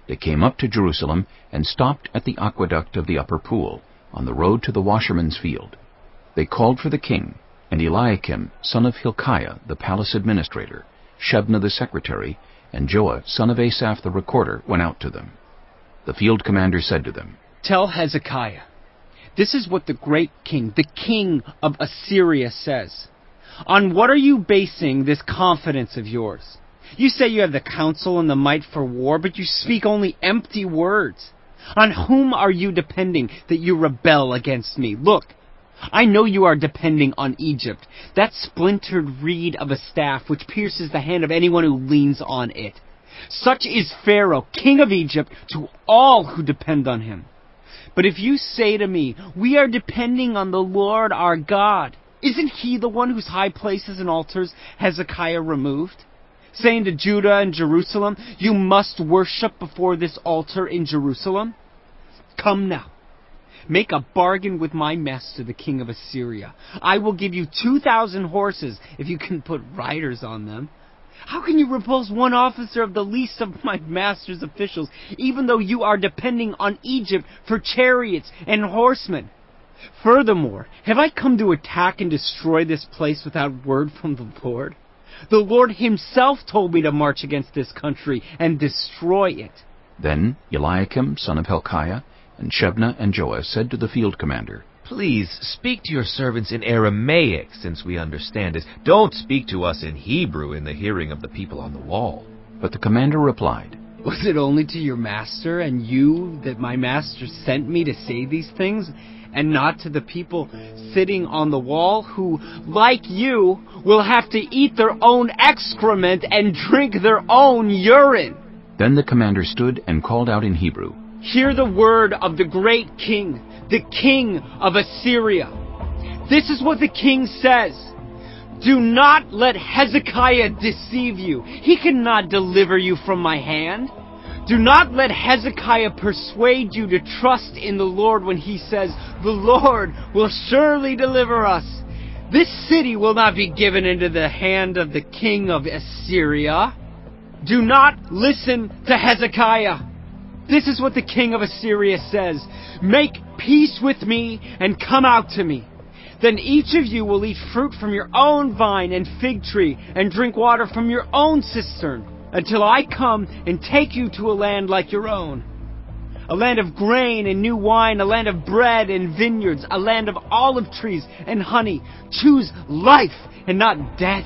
They came up to Jerusalem and stopped at the aqueduct of the upper pool, on the road to the washerman's field. They called for the king, and Eliakim son of Hilkiah the palace administrator, Shebna the secretary, and Joah son of Asaph the recorder went out to them. The field commander said to them, Tell Hezekiah, this is what the great king, the king of Assyria, says. On what are you basing this confidence of yours? You say you have the counsel and the might for war, but you speak only empty words. On whom are you depending that you rebel against me? Look, I know you are depending on Egypt, that splintered reed of a staff which pierces the hand of anyone who leans on it. Such is Pharaoh, king of Egypt, to all who depend on him. But if you say to me, we are depending on the Lord our God, isn't he the one whose high places and altars Hezekiah removed? Saying to Judah and Jerusalem, you must worship before this altar in Jerusalem? Come now, make a bargain with my master, the king of Assyria. I will give you 2,000 horses if you can put riders on them. How can you repulse one officer of the least of my master's officials, even though you are depending on Egypt for chariots and horsemen? Furthermore, have I come to attack and destroy this place without word from the Lord? The Lord himself told me to march against this country and destroy it. Then Eliakim son of Hilkiah and Shebna and Joah said to the field commander, Please speak to your servants in Aramaic, since we understand it. Don't speak to us in Hebrew in the hearing of the people on the wall. But the commander replied, Was it only to your master and you that my master sent me to say these things, and not to the people sitting on the wall, who, like you, will have to eat their own excrement and drink their own urine? Then the commander stood and called out in Hebrew, Hear the word of the great king, the king of Assyria. This is what the king says. Do not let Hezekiah deceive you. He cannot deliver you from my hand. Do not let Hezekiah persuade you to trust in the Lord when he says, The Lord will surely deliver us. This city will not be given into the hand of the king of Assyria. Do not listen to Hezekiah. This is what the king of Assyria says. Make peace with me and come out to me. Then each of you will eat fruit from your own vine and fig tree and drink water from your own cistern, until I come and take you to a land like your own. A land of grain and new wine, a land of bread and vineyards, a land of olive trees and honey. Choose life and not death.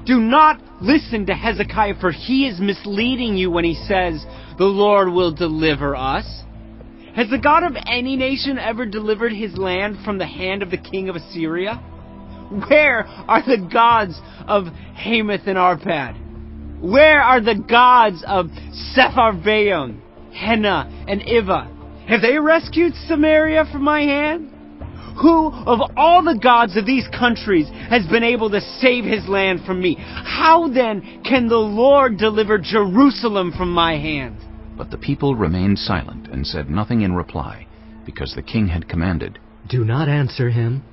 Do not listen to Hezekiah, for he is misleading you when he says, The Lord will deliver us. Has the God of any nation ever delivered his land from the hand of the king of Assyria? Where are the gods of Hamath and Arpad? Where are the gods of Sepharvaim, Hena, and Iva? Have they rescued Samaria from my hand? Who of all the gods of these countries has been able to save his land from me? How then can the Lord deliver Jerusalem from my hand? But the people remained silent and said nothing in reply, because the king had commanded, Do not answer him.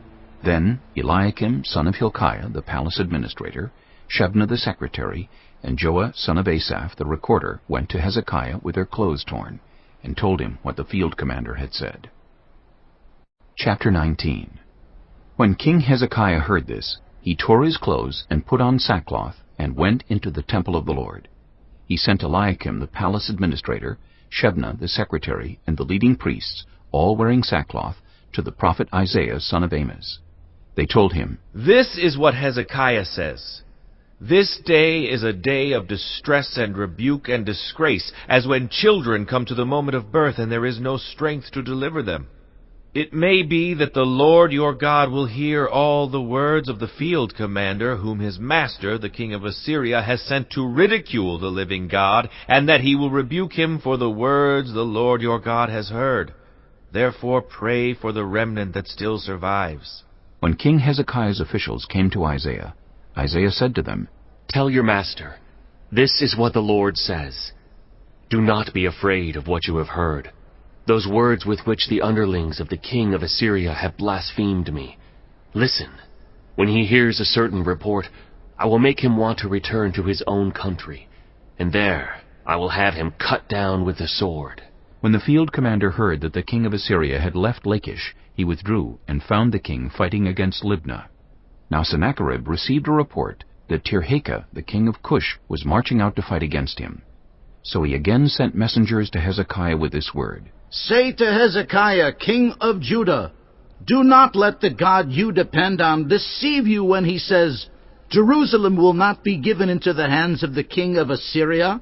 Then Eliakim son of Hilkiah the palace administrator, Shebna the secretary, and Joah son of Asaph the recorder went to Hezekiah with their clothes torn, and told him what the field commander had said. Chapter 19. When King Hezekiah heard this, he tore his clothes and put on sackcloth, and went into the temple of the Lord. He sent Eliakim the palace administrator, Shebna the secretary, and the leading priests, all wearing sackcloth, to the prophet Isaiah son of Amoz. They told him, This is what Hezekiah says. This day is a day of distress and rebuke and disgrace, as when children come to the moment of birth and there is no strength to deliver them. It may be that the Lord your God will hear all the words of the field commander, whom his master, the king of Assyria, has sent to ridicule the living God, and that he will rebuke him for the words the Lord your God has heard. Therefore pray for the remnant that still survives." When King Hezekiah's officials came to Isaiah, Isaiah said to them, "Tell your master, this is what the Lord says. Do not be afraid of what you have heard, those words with which the underlings of the king of Assyria have blasphemed me. Listen, when he hears a certain report, I will make him want to return to his own country, and there I will have him cut down with the sword." When the field commander heard that the king of Assyria had left Lachish, he withdrew and found the king fighting against Libnah. Now Sennacherib received a report that Tirhakah, the king of Cush, was marching out to fight against him. So he again sent messengers to Hezekiah with this word, "Say to Hezekiah, king of Judah, do not let the God you depend on deceive you when he says, 'Jerusalem will not be given into the hands of the king of Assyria.'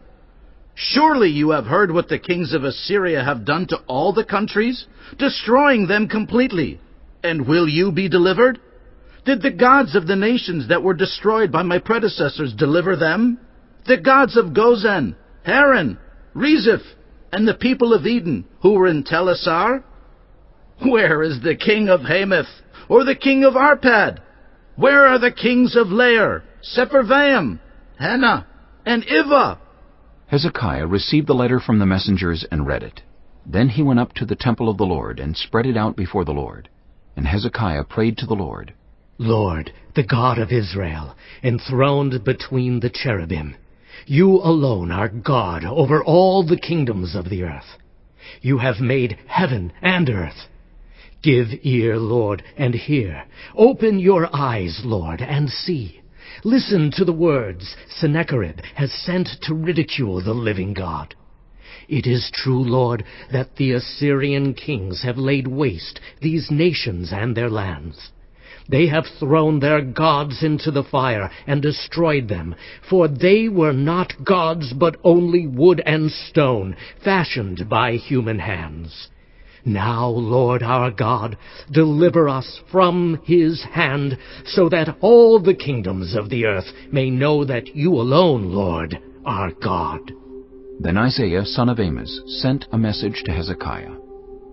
Surely you have heard what the kings of Assyria have done to all the countries, destroying them completely. And will you be delivered? Did the gods of the nations that were destroyed by my predecessors deliver them? The gods of Gozan, Haran, Rezeph, and the people of Eden, who were in Telassar? Where is the king of Hamath, or the king of Arpad? Where are the kings of Lair, Sepharvaim, Hena, and Ivah?" Hezekiah received the letter from the messengers and read it. Then he went up to the temple of the Lord and spread it out before the Lord. And Hezekiah prayed to the Lord, "Lord, the God of Israel, enthroned between the cherubim, you alone are God over all the kingdoms of the earth. You have made heaven and earth. Give ear, Lord, and hear. Open your eyes, Lord, and see. Listen to the words Sennacherib has sent to ridicule the living God. It is true, Lord, that the Assyrian kings have laid waste these nations and their lands. They have thrown their gods into the fire and destroyed them, for they were not gods but only wood and stone, fashioned by human hands. Now, Lord our God, deliver us from his hand, so that all the kingdoms of the earth may know that you alone, Lord, are God." Then Isaiah, son of Amos, sent a message to Hezekiah.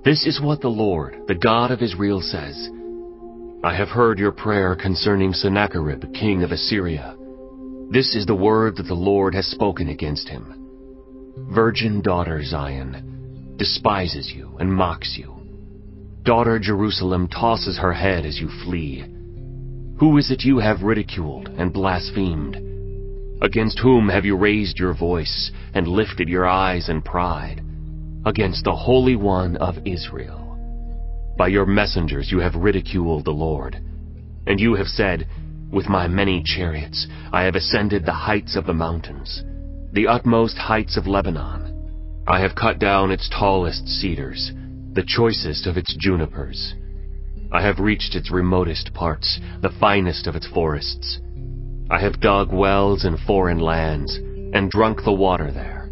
"This is what the Lord, the God of Israel, says. I have heard your prayer concerning Sennacherib, king of Assyria. This is the word that the Lord has spoken against him. Virgin daughter Zion despises you and mocks you. Daughter Jerusalem tosses her head as you flee. Who is it you have ridiculed and blasphemed? Against whom have you raised your voice and lifted your eyes in pride? Against the Holy One of Israel. By your messengers you have ridiculed the Lord. And you have said, 'With my many chariots I have ascended the heights of the mountains, the utmost heights of Lebanon. I have cut down its tallest cedars, the choicest of its junipers. I have reached its remotest parts, the finest of its forests. I have dug wells in foreign lands and drunk the water there.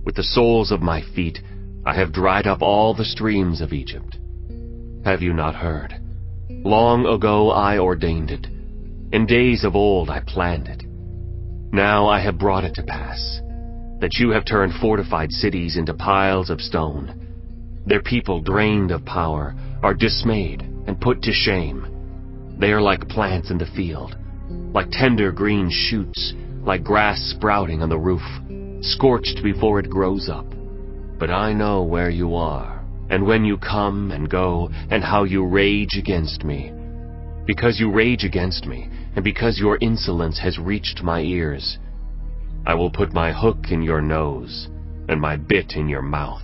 With the soles of my feet I have dried up all the streams of Egypt. Have you not heard? Long ago I ordained it. In days of old I planned it. Now I have brought it to pass, that you have turned fortified cities into piles of stone. Their people, drained of power, are dismayed and put to shame. They are like plants in the field, like tender green shoots, like grass sprouting on the roof, scorched before it grows up. But I know where you are, and when you come and go, and how you rage against me. Because you rage against me, and because your insolence has reached my ears, I will put my hook in your nose, and my bit in your mouth,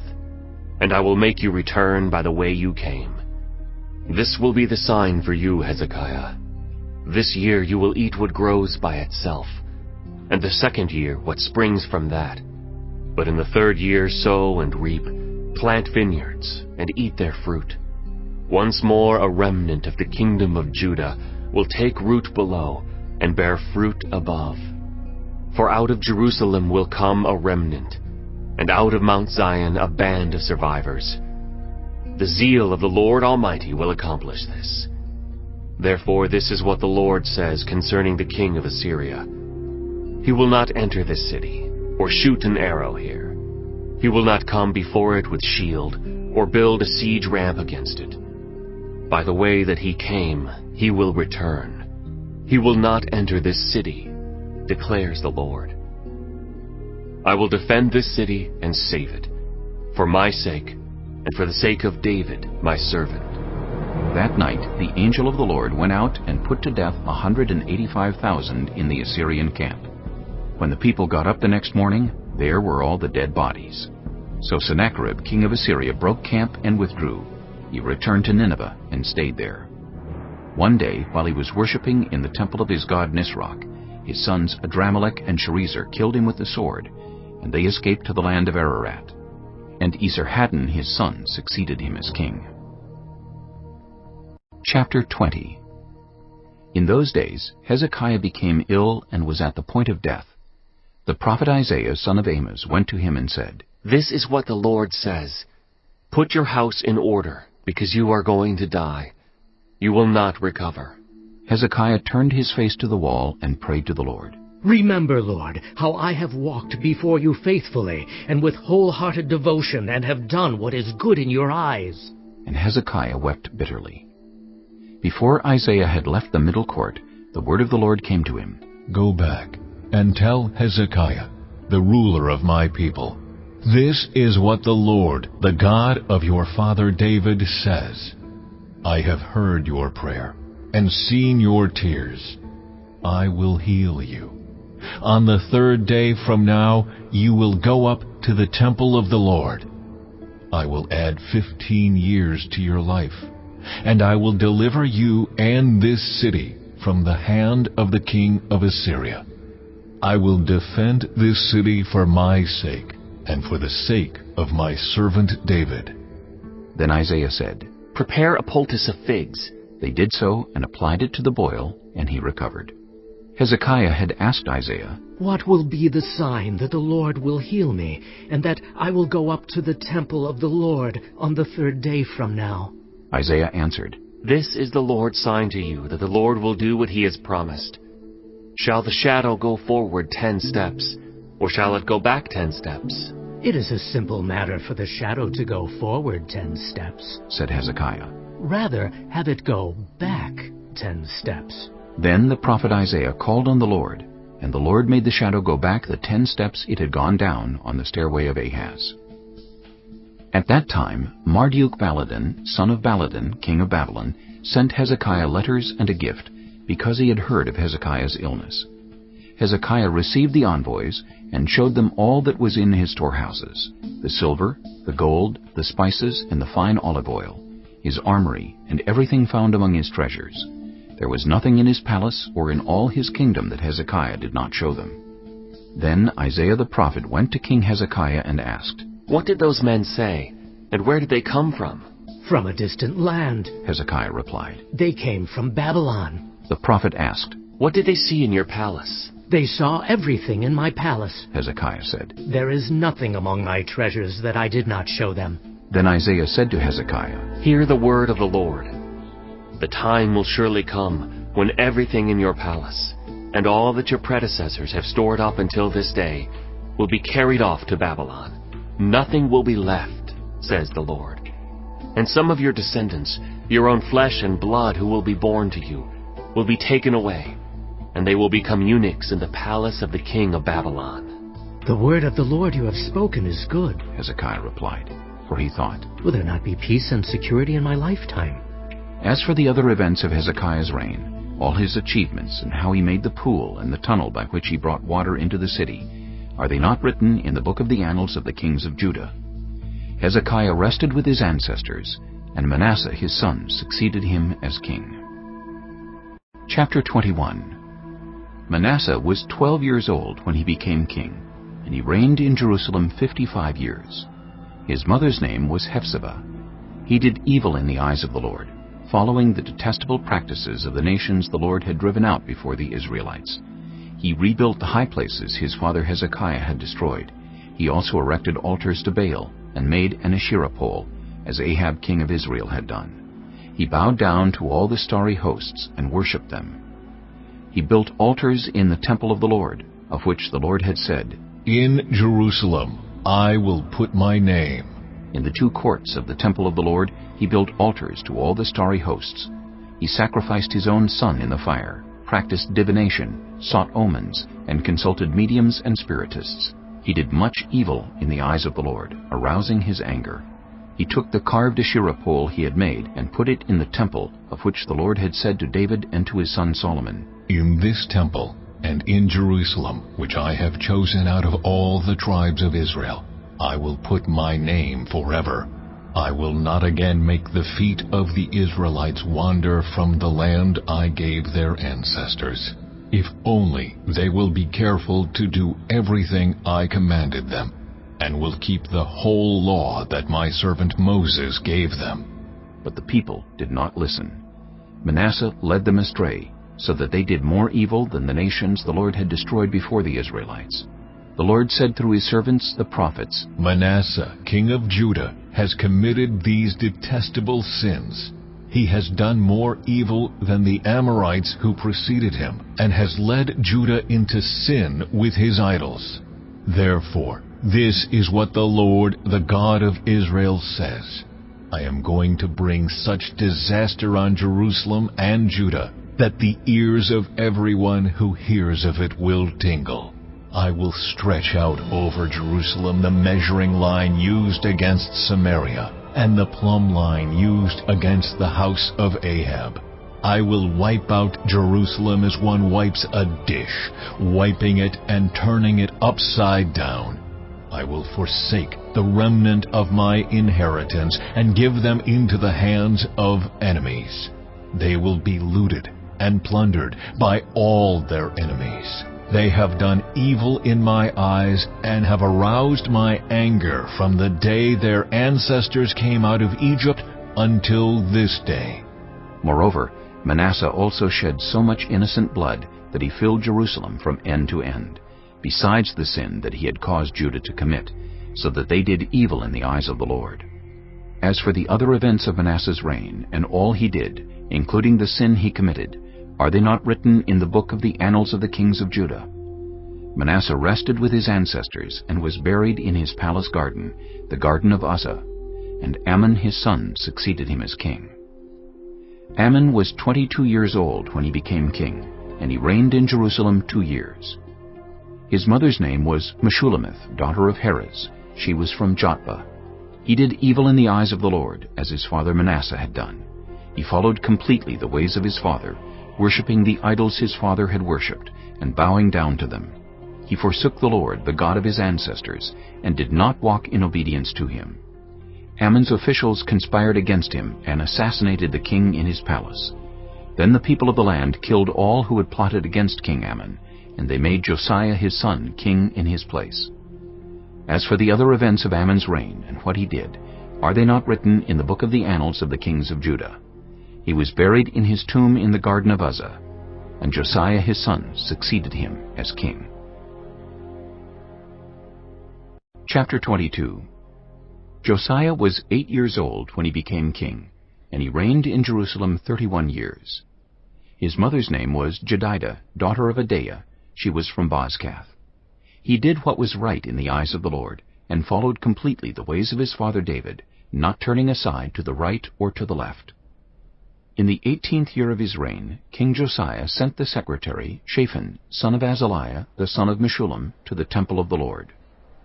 and I will make you return by the way you came. This will be the sign for you, Hezekiah. This year you will eat what grows by itself, and the second year what springs from that. But in the third year sow and reap, plant vineyards, and eat their fruit. Once more a remnant of the kingdom of Judah will take root below, and bear fruit above. For out of Jerusalem will come a remnant, and out of Mount Zion a band of survivors. The zeal of the Lord Almighty will accomplish this. Therefore this is what the Lord says concerning the king of Assyria. He will not enter this city, or shoot an arrow here. He will not come before it with shield, or build a siege ramp against it. By the way that he came, he will return. He will not enter this city, declares the Lord. I will defend this city and save it, for my sake, and for the sake of David, my servant. That night the angel of the Lord went out and put to death 185,000 in the Assyrian camp. When the people got up the next morning, there were all the dead bodies. So Sennacherib, king of Assyria, broke camp and withdrew. He returned to Nineveh and stayed there. One day, while he was worshipping in the temple of his god Nisroch, his sons Adramelech and Sharezer killed him with the sword, and they escaped to the land of Ararat. And Esarhaddon his son succeeded him as king. Chapter 20. In those days Hezekiah became ill and was at the point of death. The prophet Isaiah, son of Amoz, went to him and said, This is what the Lord says. Put your house in order, because you are going to die. You will not recover. Hezekiah turned his face to the wall and prayed to the Lord. Remember, Lord, how I have walked before you faithfully and with wholehearted devotion and have done what is good in your eyes. And Hezekiah wept bitterly. Before Isaiah had left the middle court, the word of the Lord came to him. Go back and tell Hezekiah, the ruler of my people, this is what the Lord, the God of your father David, says. I have heard your prayer and seen your tears. I will heal you. On the 3rd day from now, you will go up to the temple of the Lord. I will add 15 years to your life, and I will deliver you and this city from the hand of the king of Assyria. I will defend this city for my sake and for the sake of my servant David. Then Isaiah said, Prepare a poultice of figs. They did so and applied it to the boil, and he recovered. Hezekiah had asked Isaiah, What will be the sign that the Lord will heal me, and that I will go up to the temple of the Lord on the 3rd day from now? Isaiah answered, This is the Lord's sign to you, that the Lord will do what he has promised. Shall the shadow go forward 10 steps, or shall it go back 10 steps? It is a simple matter for the shadow to go forward 10 steps, said Hezekiah. Rather, have it go back 10 steps. Then the prophet Isaiah called on the Lord, and the Lord made the shadow go back the 10 steps it had gone down on the stairway of Ahaz. At that time Marduk-Baladan, son of Baladan, king of Babylon, sent Hezekiah letters and a gift, because he had heard of Hezekiah's illness. Hezekiah received the envoys, and showed them all that was in his storehouses, the silver, the gold, the spices, and the fine olive oil, his armory, and everything found among his treasures. There was nothing in his palace or in all his kingdom that Hezekiah did not show them. Then Isaiah the prophet went to King Hezekiah and asked, What did those men say, and where did they come from? From a distant land, Hezekiah replied. They came from Babylon. The prophet asked, What did they see in your palace? They saw everything in my palace, Hezekiah said. There is nothing among my treasures that I did not show them. Then Isaiah said to Hezekiah, Hear the word of the Lord. The time will surely come when everything in your palace, and all that your predecessors have stored up until this day, will be carried off to Babylon. Nothing will be left, says the Lord. And some of your descendants, your own flesh and blood who will be born to you, will be taken away, and they will become eunuchs in the palace of the king of Babylon. The word of the Lord you have spoken is good, Hezekiah replied, for he thought, Will there not be peace and security in my lifetime? As for the other events of Hezekiah's reign, all his achievements, and how he made the pool and the tunnel by which he brought water into the city, are they not written in the book of the annals of the kings of Judah? Hezekiah rested with his ancestors, and Manasseh his son succeeded him as king. Chapter 21. Manasseh was 12 years old when he became king, and he reigned in Jerusalem 55 years. His mother's name was Hephzibah. He did evil in the eyes of the Lord, following the detestable practices of the nations the Lord had driven out before the Israelites. He rebuilt the high places his father Hezekiah had destroyed. He also erected altars to Baal and made an Asherah pole, as Ahab king of Israel had done. He bowed down to all the starry hosts and worshipped them. He built altars in the temple of the Lord, of which the Lord had said, "In Jerusalem I will put my name." In the 2 courts of the temple of the Lord he built altars to all the starry hosts. He sacrificed his own son in the fire, practiced divination, sought omens, and consulted mediums and spiritists. He did much evil in the eyes of the Lord, arousing his anger. He took the carved Asherah pole he had made and put it in the temple of which the Lord had said to David and to his son Solomon, "In this temple and in Jerusalem, which I have chosen out of all the tribes of Israel, I will put my name forever. I will not again make the feet of the Israelites wander from the land I gave their ancestors, if only they will be careful to do everything I commanded them, and will keep the whole law that my servant Moses gave them." But the people did not listen. Manasseh led them astray, so that they did more evil than the nations the Lord had destroyed before the Israelites. The Lord said through his servants the prophets, "Manasseh, king of Judah, has committed these detestable sins. He has done more evil than the Amorites who preceded him, and has led Judah into sin with his idols. Therefore, this is what the Lord, the God of Israel, says. I am going to bring such disaster on Jerusalem and Judah that the ears of everyone who hears of it will tingle. I will stretch out over Jerusalem the measuring line used against Samaria, and the plumb line used against the house of Ahab. I will wipe out Jerusalem as one wipes a dish, wiping it and turning it upside down. I will forsake the remnant of my inheritance and give them into the hands of enemies. They will be looted and plundered by all their enemies. They have done evil in my eyes and have aroused my anger from the day their ancestors came out of Egypt until this day." Moreover, Manasseh also shed so much innocent blood that he filled Jerusalem from end to end, besides the sin that he had caused Judah to commit, so that they did evil in the eyes of the Lord. As for the other events of Manasseh's reign, and all he did, including the sin he committed, are they not written in the book of the annals of the kings of Judah? Manasseh rested with his ancestors, and was buried in his palace garden, the garden of Uzzah, and Amon his son succeeded him as king. Amon was 22 years old when he became king, and he reigned in Jerusalem 2 years. His mother's name was Meshullemeth, daughter of Heres. She was from Jotbah. He did evil in the eyes of the Lord, as his father Manasseh had done. He followed completely the ways of his father, worshipping the idols his father had worshipped, and bowing down to them. He forsook the Lord, the God of his ancestors, and did not walk in obedience to him. Ammon's officials conspired against him and assassinated the king in his palace. Then the people of the land killed all who had plotted against King Ammon, and they made Josiah his son king in his place. As for the other events of Ammon's reign and what he did, are they not written in the book of the annals of the kings of Judah? He was buried in his tomb in the garden of Uzzah, and Josiah his son succeeded him as king. Chapter 22. Josiah was 8 years old when he became king, and he reigned in Jerusalem 31 years. His mother's name was Jedidah, daughter of Adaiah. She was from Bozkath. He did what was right in the eyes of the Lord, and followed completely the ways of his father David, not turning aside to the right or to the left. In the 18th year of his reign, King Josiah sent the secretary, Shaphan, son of Azaliah, the son of Meshullam, to the temple of the Lord.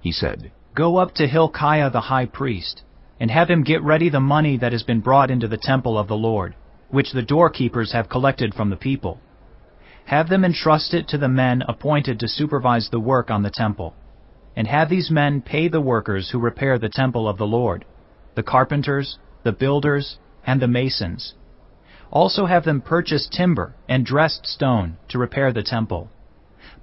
He said, "Go up to Hilkiah the high priest, and have him get ready the money that has been brought into the temple of the Lord, which the doorkeepers have collected from the people. Have them entrust it to the men appointed to supervise the work on the temple, and have these men pay the workers who repair the temple of the Lord, the carpenters, the builders, and the masons. Also have them purchase timber and dressed stone to repair the temple.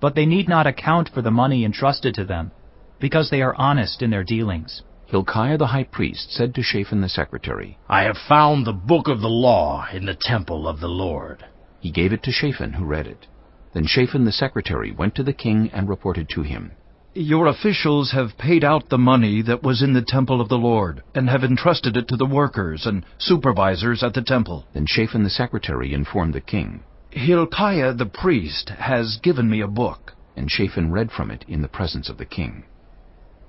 But they need not account for the money entrusted to them, because they are honest in their dealings. Hilkiah the high priest said to Shaphan the secretary, I have found the book of the law in the temple of the Lord. He gave it to Shaphan, who read it. Then Shaphan the secretary went to the king and reported to him, Your officials have paid out the money that was in the temple of the Lord, and have entrusted it to the workers and supervisors at the temple. Then Shaphan the secretary informed the king, Hilkiah the priest has given me a book. And Shaphan read from it in the presence of the king.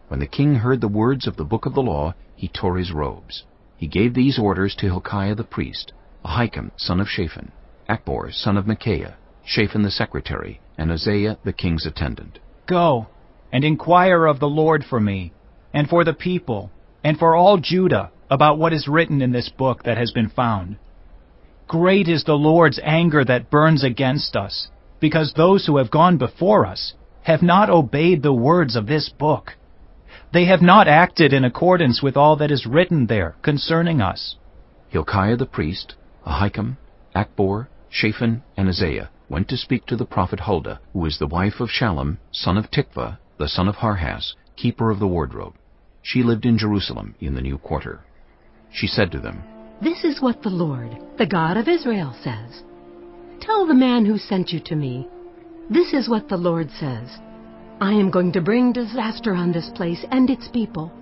When the king heard the words of the book of the law, he tore his robes. He gave these orders to Hilkiah the priest, Ahikam son of Shaphan, Achbor son of Micaiah, Shaphan the secretary, and Ahaziah the king's attendant. Go, and inquire of the Lord for me, and for the people, and for all Judah, about what is written in this book that has been found. Great is the Lord's anger that burns against us, because those who have gone before us have not obeyed the words of this book. They have not acted in accordance with all that is written there concerning us. Hilkiah the priest, Ahikam, Achbor, Shaphan, and Ahaziah went to speak to the prophet Huldah, who was the wife of Shallum, son of Tikvah, the son of Harhas, keeper of the wardrobe. She lived in Jerusalem in the new quarter. She said to them, This is what the Lord, the God of Israel, says. Tell the man who sent you to me, This is what the Lord says. I am going to bring disaster on this place and its people,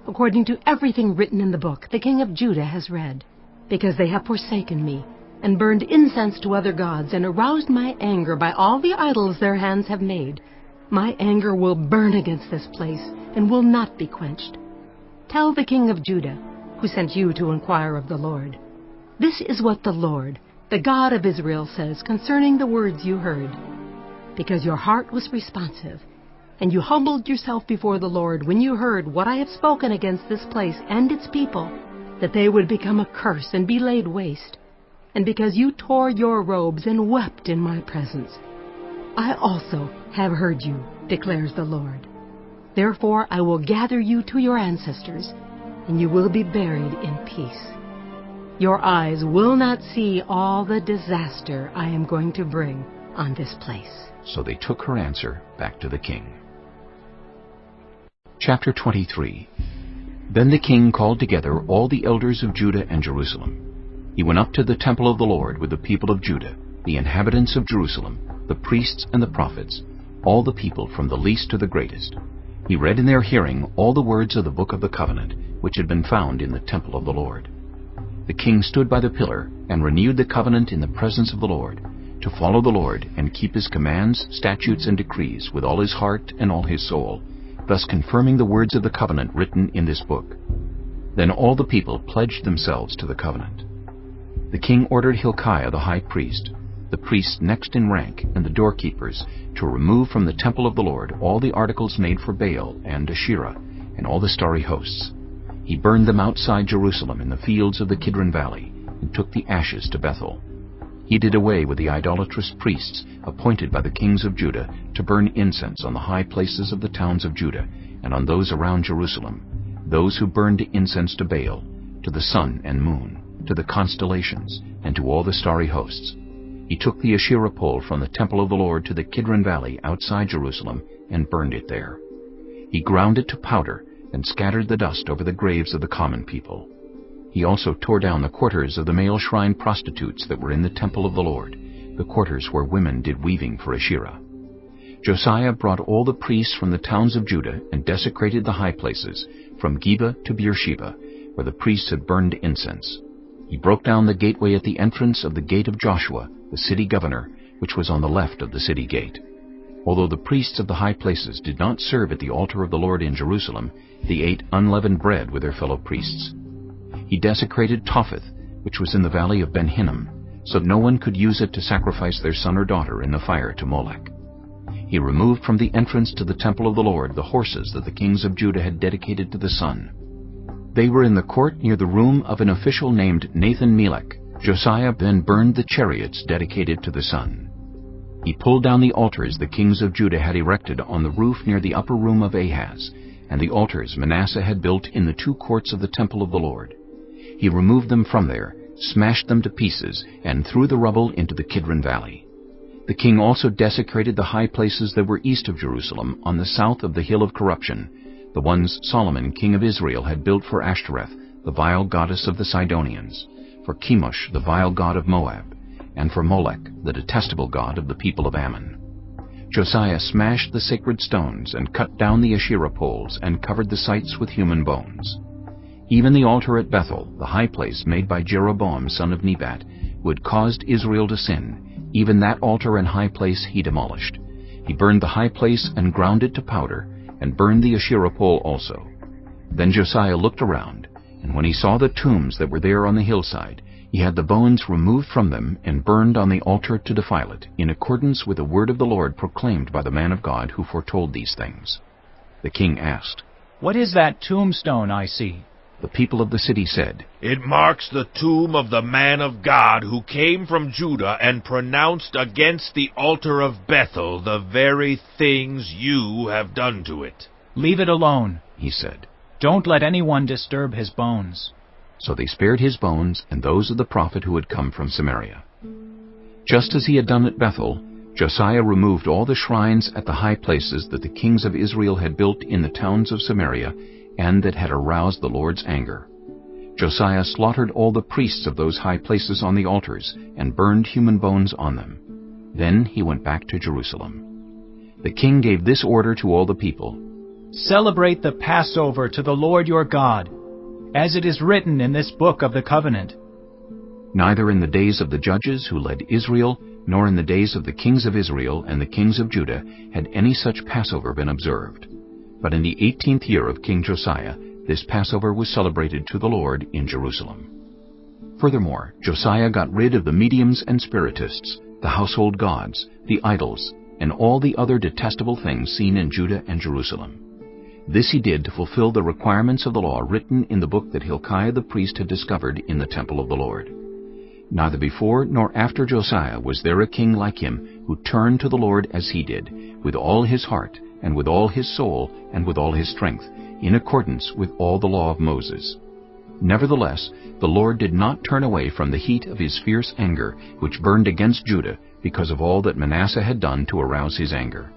according to everything written in the book the king of Judah has read, because they have forsaken me, and burned incense to other gods, and aroused my anger by all the idols their hands have made. My anger will burn against this place, and will not be quenched. Tell the king of Judah, who sent you to inquire of the Lord, This is what the Lord, the God of Israel, says concerning the words you heard. Because your heart was responsive, and you humbled yourself before the Lord when you heard what I have spoken against this place and its people, that they would become a curse and be laid waste, and because you tore your robes and wept in my presence, I also have heard you, declares the Lord. Therefore I will gather you to your ancestors, and you will be buried in peace. Your eyes will not see all the disaster I am going to bring on this place. So they took her answer back to the king. Chapter 23. Then the king called together all the elders of Judah and Jerusalem. He went up to the temple of the Lord with the people of Judah, the inhabitants of Jerusalem, the priests and the prophets, all the people from the least to the greatest. He read in their hearing all the words of the book of the covenant, which had been found in the temple of the Lord. The king stood by the pillar and renewed the covenant in the presence of the Lord, to follow the Lord and keep his commands, statutes, and decrees with all his heart and all his soul, thus confirming the words of the covenant written in this book. Then all the people pledged themselves to the covenant. The king ordered Hilkiah the high priest, the priests next in rank, and the doorkeepers, to remove from the temple of the Lord all the articles made for Baal and Asherah, and all the starry hosts. He burned them outside Jerusalem in the fields of the Kidron Valley, and took the ashes to Bethel. He did away with the idolatrous priests appointed by the kings of Judah to burn incense on the high places of the towns of Judah and on those around Jerusalem, those who burned incense to Baal, to the sun and moon, to the constellations, and to all the starry hosts. He took the Asherah pole from the temple of the Lord to the Kidron Valley outside Jerusalem and burned it there. He ground it to powder and scattered the dust over the graves of the common people. He also tore down the quarters of the male shrine prostitutes that were in the temple of the Lord, the quarters where women did weaving for Asherah. Josiah brought all the priests from the towns of Judah and desecrated the high places, from Geba to Beersheba, where the priests had burned incense. He broke down the gateway at the entrance of the gate of Joshua, the city governor, which was on the left of the city gate. Although the priests of the high places did not serve at the altar of the Lord in Jerusalem, they ate unleavened bread with their fellow priests. He desecrated Topheth, which was in the valley of Ben Hinnom, so no one could use it to sacrifice their son or daughter in the fire to Molech. He removed from the entrance to the temple of the Lord the horses that the kings of Judah had dedicated to the sun. They were in the court near the room of an official named Nathan-Melech. Josiah then burned the chariots dedicated to the sun. He pulled down the altars the kings of Judah had erected on the roof near the upper room of Ahaz, and the altars Manasseh had built in the two courts of the temple of the Lord. He removed them from there, smashed them to pieces, and threw the rubble into the Kidron Valley. The king also desecrated the high places that were east of Jerusalem, on the south of the hill of corruption, the ones Solomon king of Israel had built for Ashtoreth, the vile goddess of the Sidonians, for Chemosh, the vile god of Moab, and for Molech, the detestable god of the people of Ammon. Josiah smashed the sacred stones and cut down the Asherah poles and covered the sites with human bones. Even the altar at Bethel, the high place made by Jeroboam son of Nebat, who had caused Israel to sin, even that altar and high place he demolished. He burned the high place and ground it to powder, and burned the Asherah pole also. Then Josiah looked around, and when he saw the tombs that were there on the hillside, he had the bones removed from them and burned on the altar to defile it, in accordance with the word of the Lord proclaimed by the man of God who foretold these things. The king asked, "What is that tombstone I see?" The people of the city said, "It marks the tomb of the man of God who came from Judah and pronounced against the altar of Bethel the very things you have done to it." "Leave it alone," he said. "Don't let anyone disturb his bones." So they spared his bones and those of the prophet who had come from Samaria. Just as he had done at Bethel, Josiah removed all the shrines at the high places that the kings of Israel had built in the towns of Samaria and that had aroused the Lord's anger. Josiah slaughtered all the priests of those high places on the altars and burned human bones on them. Then he went back to Jerusalem. The king gave this order to all the people: "Celebrate the Passover to the Lord your God, as it is written in this book of the covenant." Neither in the days of the judges who led Israel, nor in the days of the kings of Israel and the kings of Judah had any such Passover been observed. But in the 18th year of King Josiah, this Passover was celebrated to the Lord in Jerusalem. Furthermore, Josiah got rid of the mediums and spiritists, the household gods, the idols, and all the other detestable things seen in Judah and Jerusalem. This he did to fulfill the requirements of the law written in the book that Hilkiah the priest had discovered in the temple of the Lord. Neither before nor after Josiah was there a king like him who turned to the Lord as he did, with all his heart, and with all his soul, and with all his strength, in accordance with all the law of Moses. Nevertheless, the Lord did not turn away from the heat of his fierce anger, which burned against Judah, because of all that Manasseh had done to arouse his anger.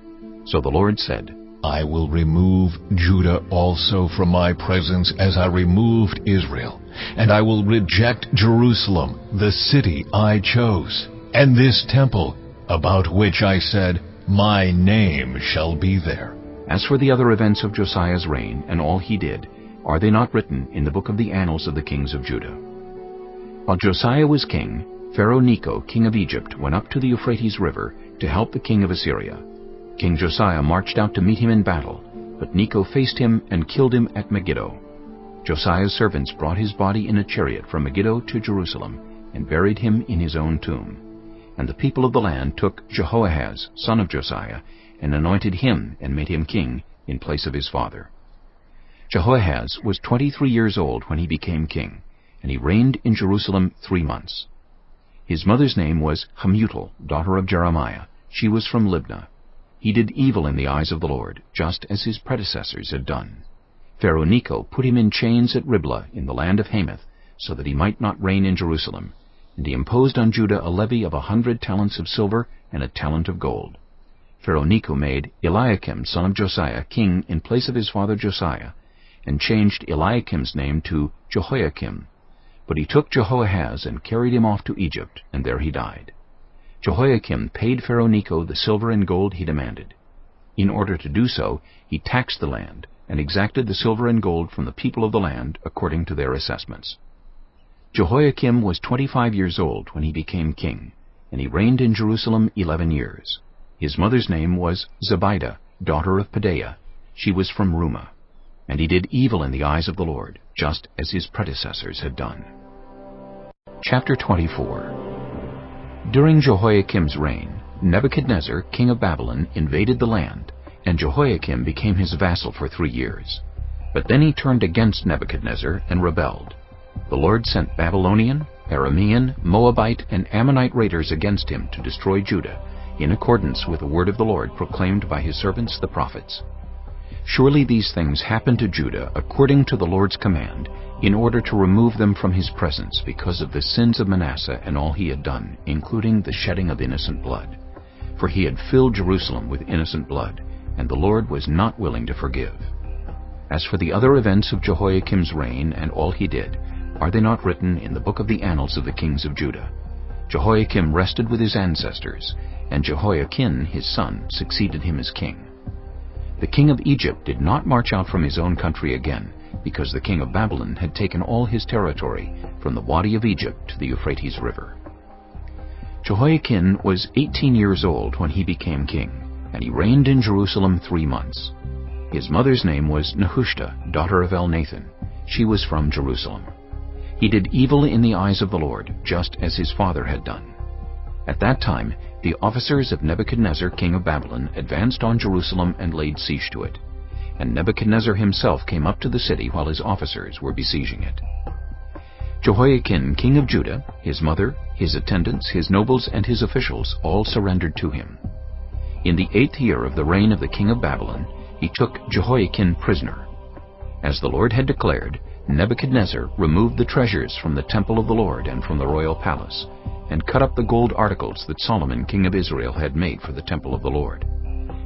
So the Lord said, "I will remove Judah also from my presence as I removed Israel, and I will reject Jerusalem, the city I chose, and this temple, about which I said, my name shall be there." As for the other events of Josiah's reign and all he did, are they not written in the book of the annals of the kings of Judah? While Josiah was king, Pharaoh Necho, king of Egypt, went up to the Euphrates River to help the king of Assyria. King Josiah marched out to meet him in battle, but Necho faced him and killed him at Megiddo. Josiah's servants brought his body in a chariot from Megiddo to Jerusalem and buried him in his own tomb. And the people of the land took Jehoahaz, son of Josiah, and anointed him and made him king in place of his father. Jehoahaz was 23 years old when he became king, and he reigned in Jerusalem 3 months. His mother's name was Hamutal, daughter of Jeremiah. She was from Libnah. He did evil in the eyes of the Lord, just as his predecessors had done. Pharaoh Necho put him in chains at Riblah in the land of Hamath, so that he might not reign in Jerusalem, and he imposed on Judah a levy of 100 talents of silver and a talent of gold. Pharaoh Necho made Eliakim, son of Josiah, king in place of his father Josiah, and changed Eliakim's name to Jehoiakim. But he took Jehoahaz and carried him off to Egypt, and there he died. Jehoiakim paid Pharaoh Necho the silver and gold he demanded. In order to do so, he taxed the land, and exacted the silver and gold from the people of the land according to their assessments. Jehoiakim was 25 years old when he became king, and he reigned in Jerusalem 11 years. His mother's name was Zebidah, daughter of Pedaiah. She was from Rumah. And he did evil in the eyes of the Lord, just as his predecessors had done. Chapter 24. During Jehoiakim's reign, Nebuchadnezzar, king of Babylon, invaded the land, and Jehoiakim became his vassal for 3 years. But then he turned against Nebuchadnezzar and rebelled. The Lord sent Babylonian, Aramean, Moabite, and Ammonite raiders against him to destroy Judah, in accordance with the word of the Lord proclaimed by his servants the prophets. Surely these things happened to Judah according to the Lord's command, in order to remove them from his presence because of the sins of Manasseh and all he had done, including the shedding of innocent blood. For he had filled Jerusalem with innocent blood, and the Lord was not willing to forgive. As for the other events of Jehoiakim's reign and all he did, are they not written in the book of the annals of the kings of Judah? Jehoiakim rested with his ancestors, and Jehoiakim his son succeeded him as king. The king of Egypt did not march out from his own country again, because the king of Babylon had taken all his territory from the Wadi of Egypt to the Euphrates River. Jehoiakim was 18 years old when he became king, and he reigned in Jerusalem 3 months. His mother's name was Nehushta, daughter of Elnathan. She was from Jerusalem. He did evil in the eyes of the Lord, just as his father had done. At that time, the officers of Nebuchadnezzar, king of Babylon, advanced on Jerusalem and laid siege to it. And Nebuchadnezzar himself came up to the city while his officers were besieging it. Jehoiakim, king of Judah, his mother, his attendants, his nobles, and his officials all surrendered to him. In the 8th year of the reign of the king of Babylon, he took Jehoiakim prisoner. As the Lord had declared, Nebuchadnezzar removed the treasures from the temple of the Lord and from the royal palace, and cut up the gold articles that Solomon king of Israel had made for the temple of the Lord.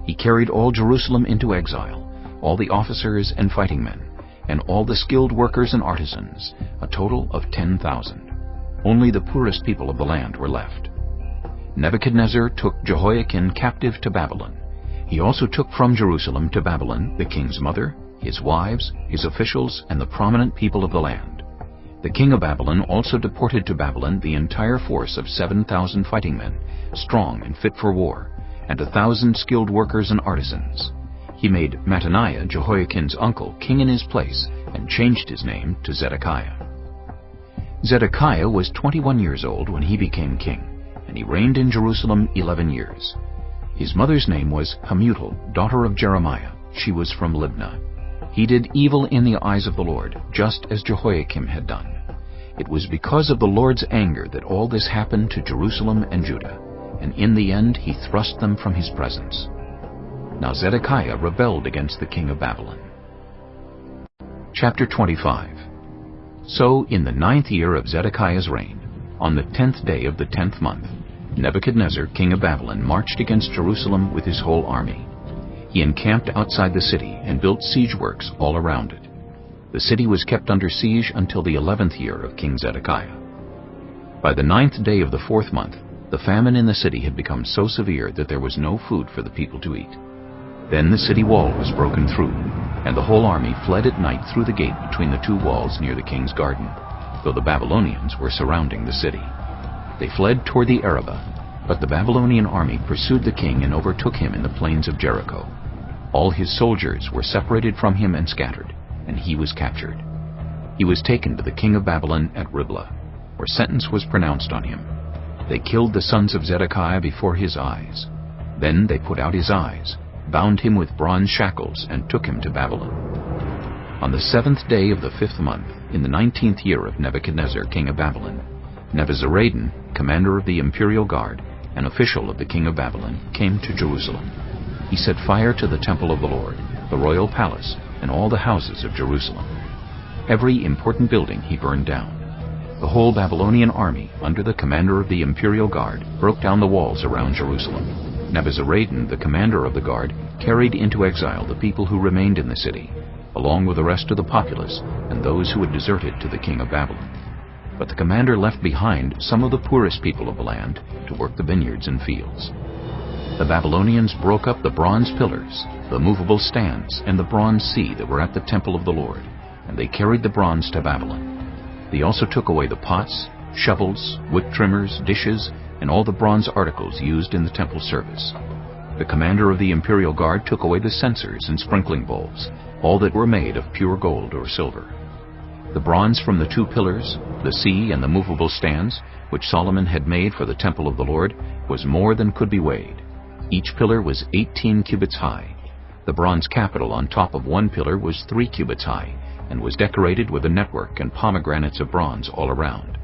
He carried all Jerusalem into exile, all the officers and fighting men, and all the skilled workers and artisans, a total of 10,000. Only the poorest people of the land were left. Nebuchadnezzar took Jehoiakim captive to Babylon. He also took from Jerusalem to Babylon the king's mother, his wives, his officials, and the prominent people of the land. The king of Babylon also deported to Babylon the entire force of 7,000 fighting men, strong and fit for war, and 1,000 skilled workers and artisans. He made Mattaniah, Jehoiakim's uncle, king in his place, and changed his name to Zedekiah. Zedekiah was 21 years old when he became king, and he reigned in Jerusalem 11 years. His mother's name was Hamutal, daughter of Jeremiah. She was from Libnah. He did evil in the eyes of the Lord, just as Jehoiakim had done. It was because of the Lord's anger that all this happened to Jerusalem and Judah, and in the end he thrust them from his presence. Now Zedekiah rebelled against the king of Babylon. Chapter 25. So in the 9th year of Zedekiah's reign, on the 10th day of the 10th month, Nebuchadnezzar, king of Babylon, marched against Jerusalem with his whole army. He encamped outside the city and built siege works all around it. The city was kept under siege until the 11th year of King Zedekiah. By the 9th day of the 4th month, the famine in the city had become so severe that there was no food for the people to eat. Then the city wall was broken through, and the whole army fled at night through the gate between the 2 walls near the king's garden, though the Babylonians were surrounding the city. They fled toward the Arabah, but the Babylonian army pursued the king and overtook him in the plains of Jericho. All his soldiers were separated from him and scattered, and he was captured. He was taken to the king of Babylon at Riblah, where sentence was pronounced on him. They killed the sons of Zedekiah before his eyes. Then they put out his eyes, bound him with bronze shackles, and took him to Babylon. On the 7th day of the 5th month, in the 19th year of Nebuchadnezzar, king of Babylon, Nebuzaradan, commander of the imperial guard, an official of the king of Babylon, came to Jerusalem. He set fire to the temple of the Lord, the royal palace, and all the houses of Jerusalem. Every important building he burned down. The whole Babylonian army, under the commander of the imperial guard, broke down the walls around Jerusalem. Nebuzaradan, the commander of the guard, carried into exile the people who remained in the city, along with the rest of the populace and those who had deserted to the king of Babylon. But the commander left behind some of the poorest people of the land to work the vineyards and fields. The Babylonians broke up the bronze pillars, the movable stands, and the bronze sea that were at the temple of the Lord, and they carried the bronze to Babylon. They also took away the pots, shovels, wick trimmers, dishes, and all the bronze articles used in the temple service. The commander of the imperial guard took away the censers and sprinkling bowls, all that were made of pure gold or silver. The bronze from the 2 pillars, the sea, and the movable stands, which Solomon had made for the temple of the Lord, was more than could be weighed. Each pillar was 18 cubits high. The bronze capital on top of one pillar was 3 cubits high, and was decorated with a network and pomegranates of bronze all around.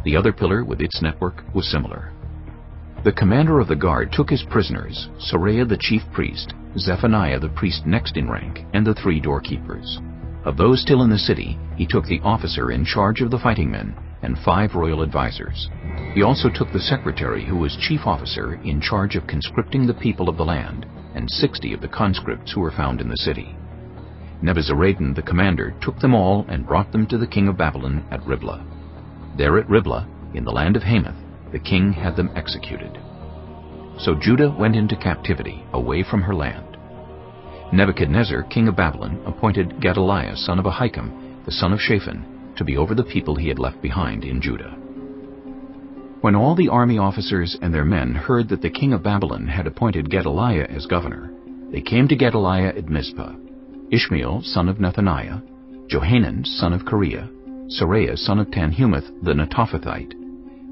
The other pillar with its network was similar. The commander of the guard took as prisoners Sariah the chief priest, Zephaniah the priest next in rank, and the 3 doorkeepers. Of those still in the city, he took the officer in charge of the fighting men and 5 royal advisers. He also took the secretary who was chief officer in charge of conscripting the people of the land, and 60 of the conscripts who were found in the city. Nebuzaradan the commander took them all and brought them to the king of Babylon at Riblah. There at Riblah, in the land of Hamath, the king had them executed. So Judah went into captivity, away from her land. Nebuchadnezzar, king of Babylon, appointed Gedaliah son of Ahikam, the son of Shaphan, to be over the people he had left behind in Judah. When all the army officers and their men heard that the king of Babylon had appointed Gedaliah as governor, they came to Gedaliah at Mizpah. Ishmael son of Nethaniah, Johanan son of Kareah, Seraiah son of Tanhumeth the Netophathite,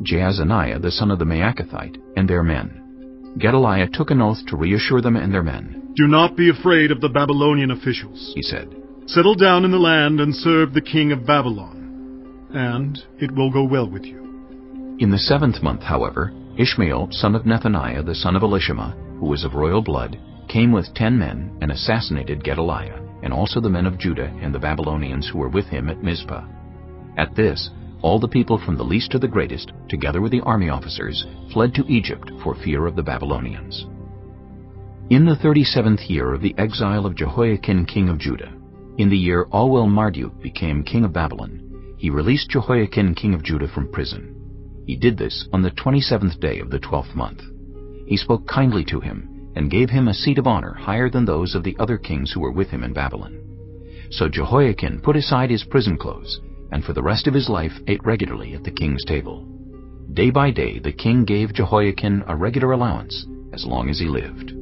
Jaazaniah the son of the Maacathite, and their men. Gedaliah took an oath to reassure them and their men. "Do not be afraid of the Babylonian officials," he said. "Settle down in the land and serve the king of Babylon, and it will go well with you." In the 7th month, however, Ishmael son of Nethaniah the son of Elishama, who was of royal blood, came with 10 men and assassinated Gedaliah, and also the men of Judah and the Babylonians who were with him at Mizpah. At this, all the people from the least to the greatest, together with the army officers, fled to Egypt for fear of the Babylonians. In the 37th year of the exile of Jehoiakim king of Judah, in the year Alwel-Marduk became king of Babylon, he released Jehoiakim king of Judah from prison. He did this on the 27th day of the 12th month. He spoke kindly to him, and gave him a seat of honor higher than those of the other kings who were with him in Babylon. So Jehoiakim put aside his prison clothes, and for the rest of his life ate regularly at the king's table. Day by day the king gave Jehoiakim a regular allowance as long as he lived.